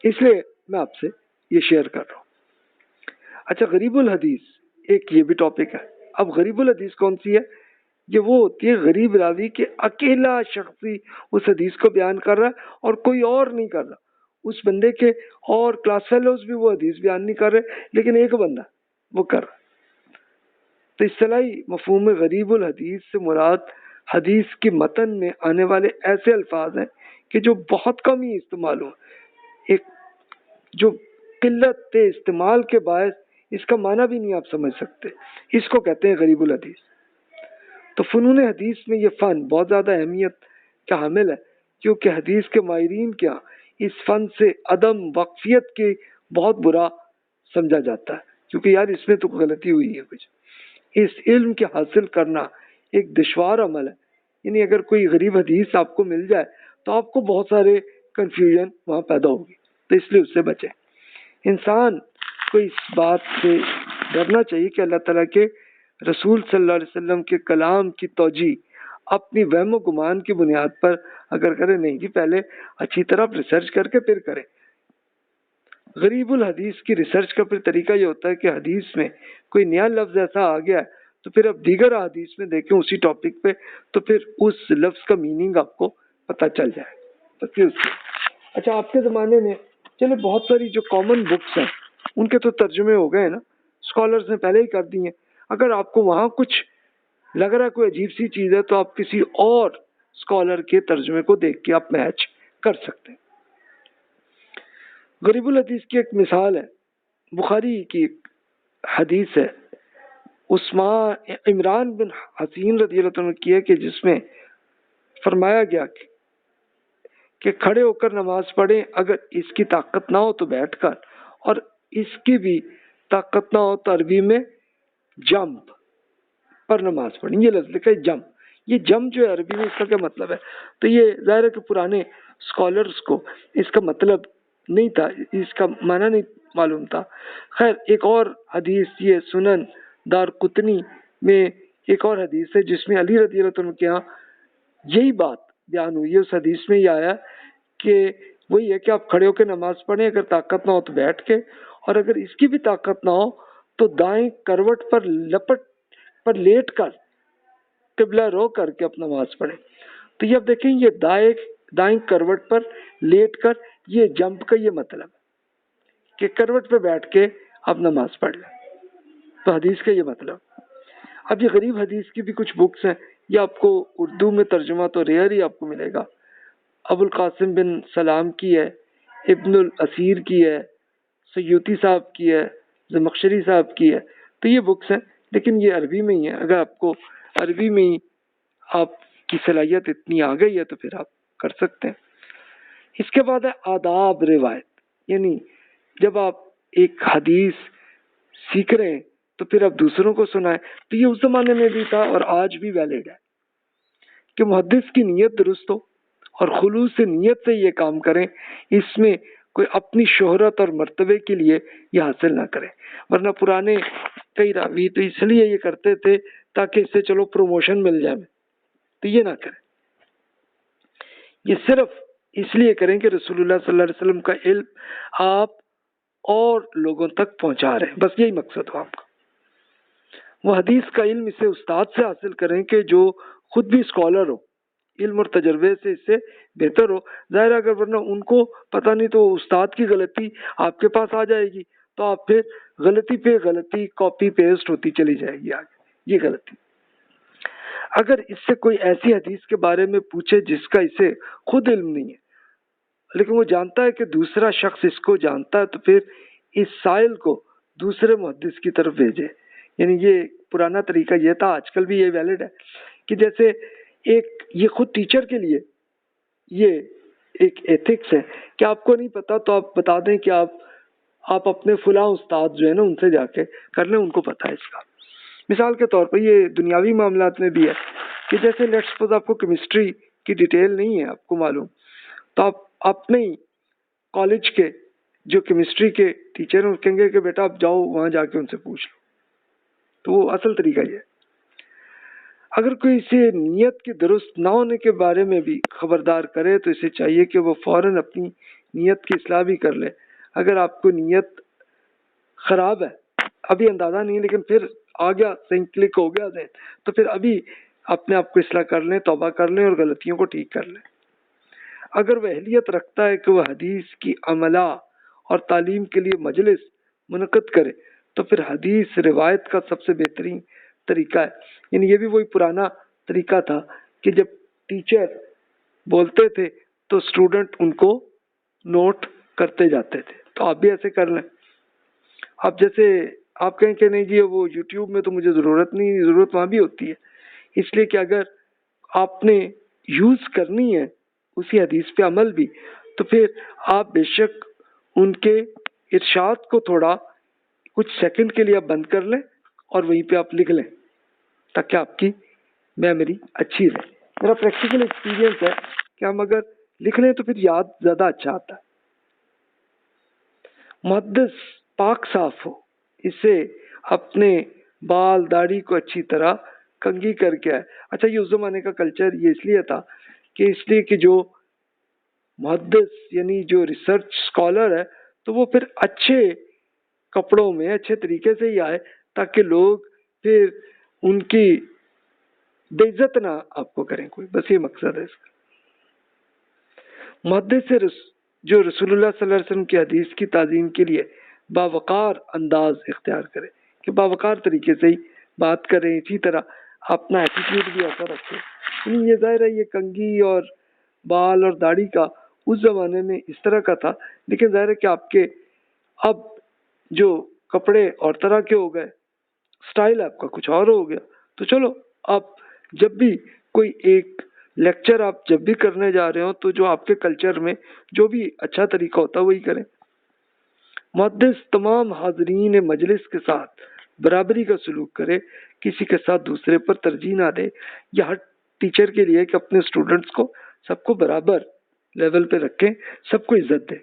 اس لیے میں آپ سے یہ شیئر کر رہا ہوں. اچھا، غریب الحدیث ایک یہ بھی ٹاپک ہے. اب غریب الحدیث کون سی ہے؟ یہ وہ ہوتی ہے غریب راوی کے اکیلا شخصی اس حدیث کو بیان کر رہا ہے اور کوئی اور نہیں کر رہا. اس بندے کے اور کلاس فیلوز بھی وہ حدیث بیان نہیں کر رہے، لیکن ایک بندہ وہ کر رہا. تو اصطلاحی مفہوم غریب الحدیث سے مراد حدیث کی متن میں آنے والے ایسے الفاظ ہیں کہ جو بہت کم ہی استعمال ہو، ایک جو قلت استعمال کے باعث اس کا معنی بھی نہیں آپ سمجھ سکتے، اس کو کہتے ہیں غریب الحدیث. تو فنون حدیث میں یہ فن بہت زیادہ اہمیت کا حامل ہے، کیونکہ حدیث کے ماہرین کیا اس فن سے عدم وقفیت کے بہت برا سمجھا جاتا ہے، کیونکہ یار اس میں تو غلطی ہوئی ہے کچھ. اس علم کے حاصل کرنا ایک دشوار عمل ہے. یعنی اگر کوئی غریب حدیث آپ کو مل جائے تو آپ کو بہت سارے کنفیوژن وہاں پیدا ہوگی، تو اس لیے اس سے بچیں. انسان کو اس بات سے ڈرنا چاہیے کہ اللہ تعالیٰ کے رسول صلی اللہ علیہ وسلم کے کلام کی توجیہ اپنی وہم و گمان کی بنیاد پر اگر کرے نہیں جی، پہلے اچھی طرح ریسرچ کر کے پھر کرے. غریب الحدیث کی ریسرچ کا پھر طریقہ یہ ہوتا ہے کہ حدیث میں کوئی نیا لفظ ایسا آ گیا ہے تو پھر اب دیگر حدیث میں دیکھیں اسی ٹاپک پہ، تو پھر اس لفظ کا میننگ آپ کو پتہ چل جائے. تو پھر اچھا، آپ کے زمانے میں چلے بہت ساری جو کامن بکس ہیں ان کے تو ترجمے ہو گئے نا، اسکالرز نے پہلے ہی کر دی ہیں. اگر آپ کو وہاں کچھ لگ رہا ہے کوئی عجیب سی چیز ہے تو آپ کسی اور اسکالر کے ترجمے کو دیکھ کے آپ میچ کر سکتے ہیں. غریب الحدیث کی ایک مثال ہے، بخاری کی ایک حدیث ہے عمران بن حسین رضی اللہ عنہ کی ہے کہ جس میں فرمایا گیا کہ کھڑے ہو کر نماز پڑھیں، اگر اس کی طاقت نہ ہو تو بیٹھ کر، اور اس کی بھی طاقت نہ ہو تو عربی میں جمپ پر نماز پڑھیں. یہ لفظ لکھا ہے جمپ. یہ جمپ جو ہے عربی میں اس کا کیا مطلب ہے؟ تو یہ ظاہر ہے کہ پرانے اسکالرس کو اس کا مطلب نہیں تھا، اس کا معنی نہیں معلوم تھا. خیر، ایک اور حدیث یہ سنن دار قطنی میں ایک اور حدیث ہے جس میں علی رضی اللہ عنہ کے یہاں یہی بات بیان ہوئی ہے. اس حدیث میں یہ آیا کہ وہی ہے کہ آپ کھڑے ہو کے نماز پڑھیں، اگر طاقت نہ ہو تو بیٹھ کے، اور اگر اس کی بھی طاقت نہ ہو تو دائیں کروٹ پر لیٹ کر قبلہ رو کر کے اپنا نماز پڑھیں. تو یہ اب دیکھیں، یہ دائیں کروٹ پر لیٹ کر، یہ جمپ کا یہ مطلب ہے کہ کروٹ پہ بیٹھ کے آپ نماز پڑھ لیں. تو حدیث کا یہ مطلب. اب یہ غریب حدیث کی بھی کچھ بکس ہیں، یہ آپ کو اردو میں ترجمہ تو ریئر ہی آپ کو ملے گا. ابو القاسم بن سلام کی ہے، ابن الاسیر کی ہے، سیوطی صاحب کی ہے، زمخشری صاحب کی ہے. تو یہ بکس ہیں، لیکن یہ عربی میں ہی ہے. اگر آپ کو عربی میں ہی آپ کی صلاحیت اتنی آ گئی ہے تو پھر آپ کر سکتے ہیں. اس کے بعد ہے آداب روایت. یعنی جب آپ ایک حدیث سیکھ رہے ہیں تو پھر آپ دوسروں کو سنائیں. تو یہ اس زمانے میں بھی تھا اور آج بھی ویلڈ ہے کہ محدث کی نیت درست ہو اور خلوص سے نیت سے یہ کام کریں، اس میں کوئی اپنی شہرت اور مرتبے کے لیے یہ حاصل نہ کریں. ورنہ پرانے کئی راوی تو اس لیے یہ کرتے تھے تاکہ اس سے چلو پروموشن مل جائے، تو یہ نہ کریں. یہ صرف اس لیے کریں کہ رسول اللہ صلی اللہ علیہ وسلم کا علم آپ اور لوگوں تک پہنچا رہے ہیں، بس یہی مقصد ہو آپ کا۔ وہ حدیث کا علم اسے استاد سے حاصل کریں کہ جو خود بھی اسکالر ہو، علم اور تجربے سے اس سے بہتر ہو۔ ظاہر ہے اگر ورنہ ان کو پتہ نہیں تو استاد کی غلطی آپ کے پاس آ جائے گی، تو آپ پھر غلطی پہ غلطی کاپی پیسٹ ہوتی چلی جائے گی آگے، یہ غلطی۔ اگر اس سے کوئی ایسی حدیث کے بارے میں پوچھے جس کا اسے خود علم نہیں ہے لیکن وہ جانتا ہے کہ دوسرا شخص اس کو جانتا ہے، تو پھر اس سائل کو دوسرے محدث کی طرف بھیجے۔ یعنی یہ پرانا طریقہ یہ تھا، آج کل بھی یہ ویلڈ ہے کہ جیسے ایک یہ خود ٹیچر کے لیے یہ ایک ایتھکس ہے کہ آپ کو نہیں پتا تو آپ بتا دیں کہ آپ اپنے فلاں استاد جو ہے نا ان سے جا کے کر لیں، ان کو پتا ہے اس کا۔ مثال کے طور پر یہ دنیاوی معاملات میں بھی ہے کہ جیسے لیٹس سپوز آپ کو کیمسٹری کی ڈیٹیل نہیں ہے، آپ کو معلوم، تو آپ اپنے کالج کے جو کیمسٹری کے ٹیچر ہیں کہیں گے کہ بیٹا آپ جاؤ وہاں جا کے ان سے پوچھ لو، تو وہ اصل طریقہ یہ ہے۔ اگر کوئی اسے نیت کے درست نہ ہونے کے بارے میں بھی خبردار کرے تو اسے چاہیے کہ وہ فوراً اپنی نیت کی اصلاح بھی کر لے۔ اگر آپ کو نیت خراب ہے، ابھی اندازہ نہیں ہے لیکن پھر آ گیا، صحیح کلک ہو گیا ذہن، تو پھر ابھی اپنے آپ کو اصلاح کر لیں، توبہ کر لیں اور غلطیوں کو ٹھیک کر لیں۔ اگر وہ اہلیت رکھتا ہے کہ وہ حدیث کی عملہ اور تعلیم کے لیے مجلس منعقد کرے تو پھر حدیث روایت کا سب سے بہترین طریقہ ہے۔ یعنی یہ بھی وہی پرانا طریقہ تھا کہ جب ٹیچر بولتے تھے تو اسٹوڈنٹ ان کو نوٹ کرتے جاتے تھے، تو آپ بھی ایسے کر لیں۔ اب جیسے آپ کہیں کہ نہیں جی وہ یوٹیوب میں تو مجھے ضرورت نہیں، ضرورت وہاں بھی ہوتی ہے، اس لیے کہ اگر آپ نے یوز کرنی ہے اسی حدیث پہ عمل بھی، تو پھر آپ بے شک ان کے ارشاد کو تھوڑا کچھ سیکنڈ کے لیے آپ بند کر لیں اور وہیں پہ آپ لکھ لیں تاکہ آپ کی میموری اچھی رہے۔ میرا پریکٹیکل ایکسپیرینس ہے کہ ہم اگر لکھ لیں تو پھر یاد زیادہ اچھا آتا ہے۔ محدث پاک صاف ہو، اسے اپنے بال داڑھی کو اچھی طرح کنگھی کر کے آئے۔ اچھا یہ اس زمانے کا کلچر یہ اس لیے تھا کہ جو محدث یعنی جو ریسرچ اسکالر ہے تو وہ پھر اچھے کپڑوں میں اچھے طریقے سے ہی آئے تاکہ لوگ پھر ان کی بے عزت نہ آپ کو کریں کوئی، بس یہ مقصد ہے اس کا۔ محدث سے جو رسول اللہ صلی اللہ علیہ وسلم کی حدیث کی تعظیم کے لیے باوقار انداز اختیار کرے کہ باوقار طریقے سے ہی بات کریں، اسی طرح اپنا ایٹیٹیوڈ بھی ایسا رکھے۔ یہ ظاہر ہے یہ کنگھی اور بال اور داڑھی کا اس زمانے میں اس طرح کا تھا، لیکن ظاہر ہے کہ آپ کے اب جو کپڑے اور طرح کے ہو گئے، سٹائل آپ کا کچھ اور ہو گیا، تو چلو آپ جب بھی کوئی ایک لیکچر آپ جب بھی کرنے جا رہے ہو تو جو آپ کے کلچر میں جو بھی اچھا طریقہ ہوتا ہے وہی کریں۔ محدث تمام حاضرین مجلس کے ساتھ برابری کا سلوک کرے، کسی کے ساتھ دوسرے پر ترجیح نہ دے۔ یہ ہر ٹیچر کے لیے کہ اپنے اسٹوڈنٹس کو سب کو برابر لیول پہ رکھیں، سب کو عزت دے۔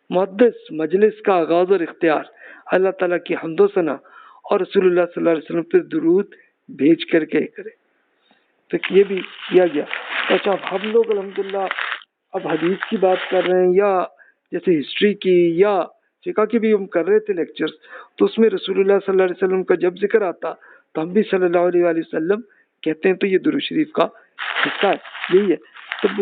محدث مجلس کا آغاز اور اختیار اللہ تعالیٰ کی حمد و ثنا اور رسول اللہ صلی اللہ علیہ وسلم پر درود بھیج کر کے کرے۔ تو یہ بھی کیا گیا۔ اچھا ہم لوگ الحمدللہ اب حدیث کی بات کر رہے ہیں یا جیسے ہسٹری کی یا فقہ کی بھی ہم کر رہے تھے لیکچرز، تو اس میں رسول اللہ صلی اللہ علیہ وسلم کا جب ذکر آتا تو ہم بھی صلی اللہ علیہ وآلہ وسلم کہتے ہیں، تو یہ درود شریف کا حصہ ہے، یہی ہے۔ تو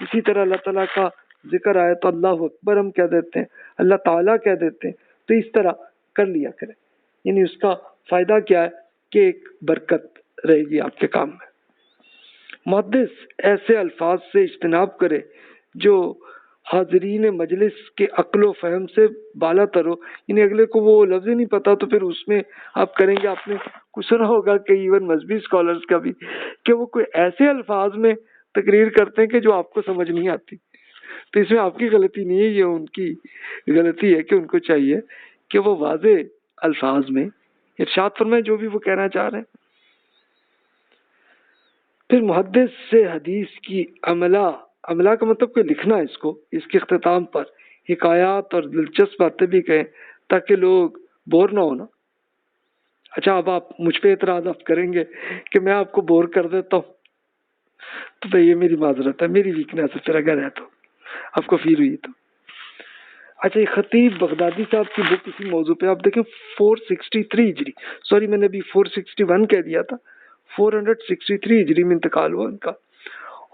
اسی طرح اللہ تعالیٰ کا ذکر آئے تو اللہ اکبر ہم کہہ دیتے ہیں، اللہ تعالیٰ کہہ دیتے ہیں، تو اس طرح کر لیا کریں۔ یعنی اس کا فائدہ کیا ہے کہ ایک برکت رہے گی آپ کے کام میں۔ محدث ایسے الفاظ سے اجتناب کرے جو حاضرین مجلس کے عقل و فہم سے بالا تر ہو، یعنی اگلے کو وہ لفظ ہی نہیں پتا تو پھر اس میں آپ کریں گے۔ آپ نے کچھ سنا ہوگا کہ ایون مذہبی اسکالرس کا بھی کہ وہ کوئی ایسے الفاظ میں تقریر کرتے ہیں کہ جو آپ کو سمجھ نہیں آتی، تو اس میں آپ کی غلطی نہیں ہے، یہ ان کی غلطی ہے کہ ان کو چاہیے کہ وہ واضح الفاظ میں ارشاد فرمائیں جو بھی وہ کہنا چاہ رہے ہیں۔ پھر محدث سے حدیث کی عملہ کا مطلب کہ لکھنا، اس کے اختتام پر حکایات اور دلچسپ باتیں بھی کہیں تاکہ لوگ بور نہ ہونا۔ اچھا اب آپ مجھ پہ اعتراض آپ کریں گے کہ میں آپ کو بور کر دیتا ہوں، تو بھائی یہ میری معذرت ہے، میری ویکنیس ہے، پھر اگر ہے تو آپ کو فیل ہوئی تو۔ اچھا، یہ خطیب بغدادی صاحب کی بک اسی موضوع پہ آپ دیکھیں 463 ہجری، سوری میں نے ابھی 461 کہہ دیا تھا، 463 ہجری میں انتقال ہوا ان کا،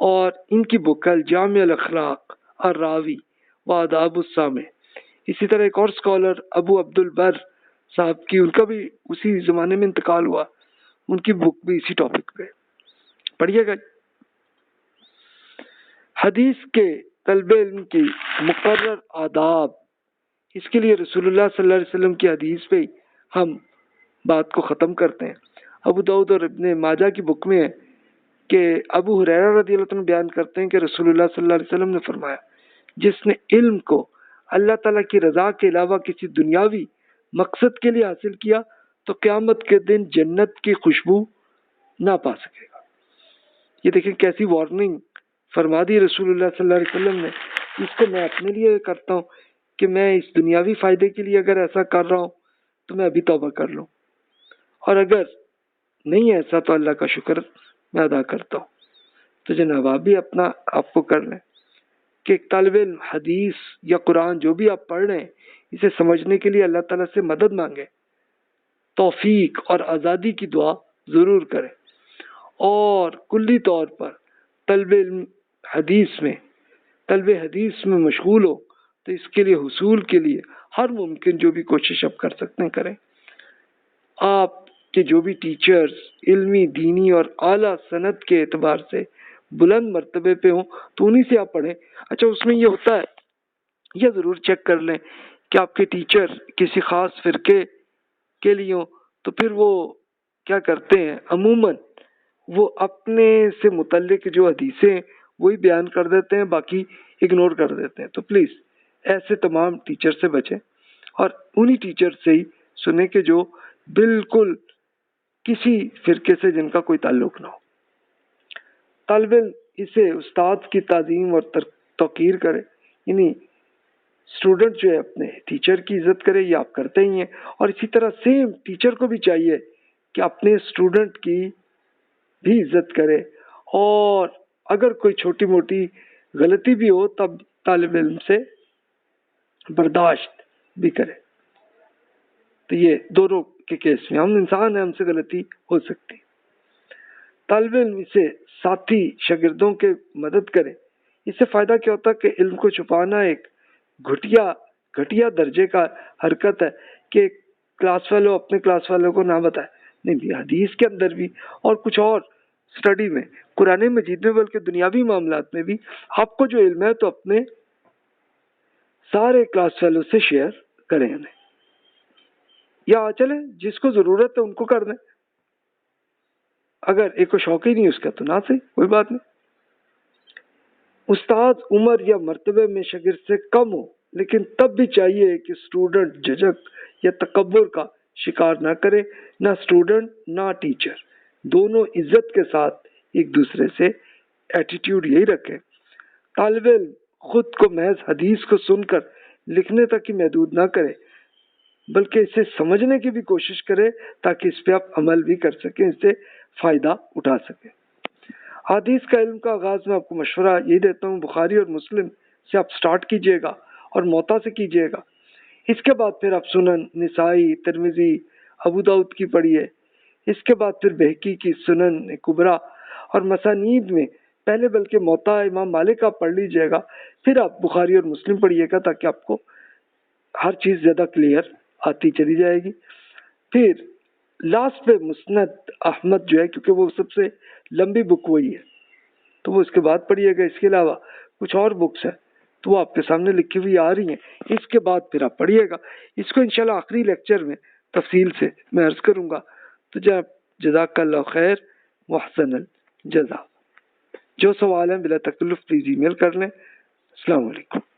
اور ان کی بک ہے الجامع الاخلاق الراوی و آداب السامع۔ اسی طرح ایک اور اسکالر ابو عبد البر صاحب کی، ان کا بھی اسی زمانے میں انتقال ہوا، ان کی بک بھی اسی ٹاپک پہ پڑھیے گا۔ حدیث کے طلب علم کی مقرر آداب، اس کے لیے رسول اللہ صلی اللہ علیہ وسلم کی حدیث پہ ہم بات کو ختم کرتے ہیں۔ ابو داؤد اور ابن ماجہ کی بک میں ہے کہ ابو ہریرہ رضی اللہ عنہ بیان کرتے ہیں کہ رسول اللہ صلی اللہ علیہ وسلم نے فرمایا، جس نے علم کو اللہ تعالیٰ کی رضا کے علاوہ کسی دنیاوی مقصد کے لیے حاصل کیا تو قیامت کے دن جنت کی خوشبو نہ پا سکے گا۔ یہ دیکھیں کیسی وارننگ فرما دی رسول اللہ صلی اللہ علیہ وسلم نے۔ اس کو میں اپنے لیے کرتا ہوں کہ میں اس دنیاوی فائدے کے لیے اگر ایسا کر رہا ہوں تو میں ابھی توبہ کر لوں، اور اگر نہیں ایسا تو اللہ کا شکر میں ادا کرتا ہوں۔ تو جناب آپ بھی اپنا آپ کو کر لیں کہ ایک طالب علم حدیث یا قرآن جو بھی آپ پڑھ رہے ہیں اسے سمجھنے کے لیے اللہ تعالیٰ سے مدد مانگے، توفیق اور آزادی کی دعا ضرور کریں، اور کلی طور پر طلب علم حدیث میں مشغول ہو تو اس کے لیے حصول کے لیے ہر ممکن جو بھی کوشش آپ کر سکتے ہیں کریں۔ آپ کے جو بھی ٹیچرز علمی، دینی اور اعلیٰ سند کے اعتبار سے بلند مرتبے پہ ہوں تو انہی سے آپ پڑھیں۔ اچھا، اس میں یہ ہوتا ہے، یہ ضرور چیک کر لیں کہ آپ کے ٹیچر کسی خاص فرقے کے لیے ہوں تو پھر وہ کیا کرتے ہیں، عموماً وہ اپنے سے متعلق جو حدیثیں وہی بیان کر دیتے ہیں، باقی اگنور کر دیتے ہیں۔ تو پلیز ایسے تمام ٹیچر سے بچیں اور انہی ٹیچر سے ہی سنیں کہ جو بالکل کسی فرقے سے جن کا کوئی تعلق نہ ہو۔ طالب علم اسے استاد کی تعظیم اور توقیر کرے، یعنی اسٹوڈنٹ جو ہے اپنے ٹیچر کی عزت کرے، یہ آپ کرتے ہی ہیں، اور اسی طرح سیم ٹیچر کو بھی چاہیے کہ اپنے اسٹوڈنٹ کی بھی عزت کرے، اور اگر کوئی چھوٹی موٹی غلطی بھی ہو تب طالب علم سے برداشت بھی کرے۔ تو یہ دونوں کے کیس میں ہم انسان ہیں، ہم سے غلطی ہو سکتی۔ طالب علم اسے ساتھی شاگردوں کے مدد کرے، اس سے فائدہ کیا ہوتا ہے کہ علم کو چھپانا ایک گھٹیا درجے کا حرکت ہے کہ کلاس فیلو اپنے کلاس فیلو کو نہ بتائے، نہیں بھی حدیث کے اندر بھی اور کچھ اور اسٹڈی میں، قرآن مجید میں، بلکہ دنیاوی معاملات میں بھی آپ کو جو علم ہے تو اپنے سارے کلاس فیلو سے شیئر کریں انہیں، یا چلیں جس کو ضرورت ہے ان کو کر دیں، اگر ایک کو شوق ہی نہیں اس کا تو نہ صحیح، کوئی بات نہیں۔ استاد عمر یا مرتبے میں شاگرد سے کم ہو، لیکن تب بھی چاہیے کہ اسٹوڈنٹ جھجک یا تکبر کا شکار نہ کرے، نہ اسٹوڈنٹ نہ ٹیچر، دونوں عزت کے ساتھ ایک دوسرے سے ایٹیٹیوڈ یہی رکھیں۔ طالب علم خود کو محض حدیث کو سن کر لکھنے تک ہی محدود نہ کرے، بلکہ اسے سمجھنے کی بھی کوشش کرے تاکہ اس پہ آپ عمل بھی کر سکیں، اس سے فائدہ اٹھا سکیں۔ حدیث کا علم کا آغاز میں آپ کو مشورہ یہی دیتا ہوں، بخاری اور مسلم سے آپ سٹارٹ کیجئے گا اور موطا سے کیجئے گا، اس کے بعد پھر آپ سنن، نسائی، ترمذی، ابو داؤد کی پڑھیے، اس کے بعد پھر بہقی کی سنن کبریٰ اور مسانید میں پہلے بلکہ موطا امام مالک آپ پڑھ لیجئے گا، پھر آپ بخاری اور مسلم پڑھیے گا تاکہ آپ کو ہر چیز زیادہ کلیئر آتی چلی جائے گی۔ پھر لاسٹ پہ مسند احمد جو ہے، کیونکہ وہ سب سے لمبی بک وہی ہے تو وہ اس کے بعد پڑھیے گا۔ اس کے علاوہ کچھ اور بکس ہیں تو وہ آپ کے سامنے لکھی ہوئی آ رہی ہیں، اس کے بعد پھر آپ پڑھیے گا۔ اس کو انشاءاللہ آخری لیکچر میں تفصیل سے میں عرض کروں گا۔ تو جزاک اللہ خیر محسن الجزا۔ جو سوال ہیں بلا تکلف پلیز ای میل کر لیں۔ السلام علیکم۔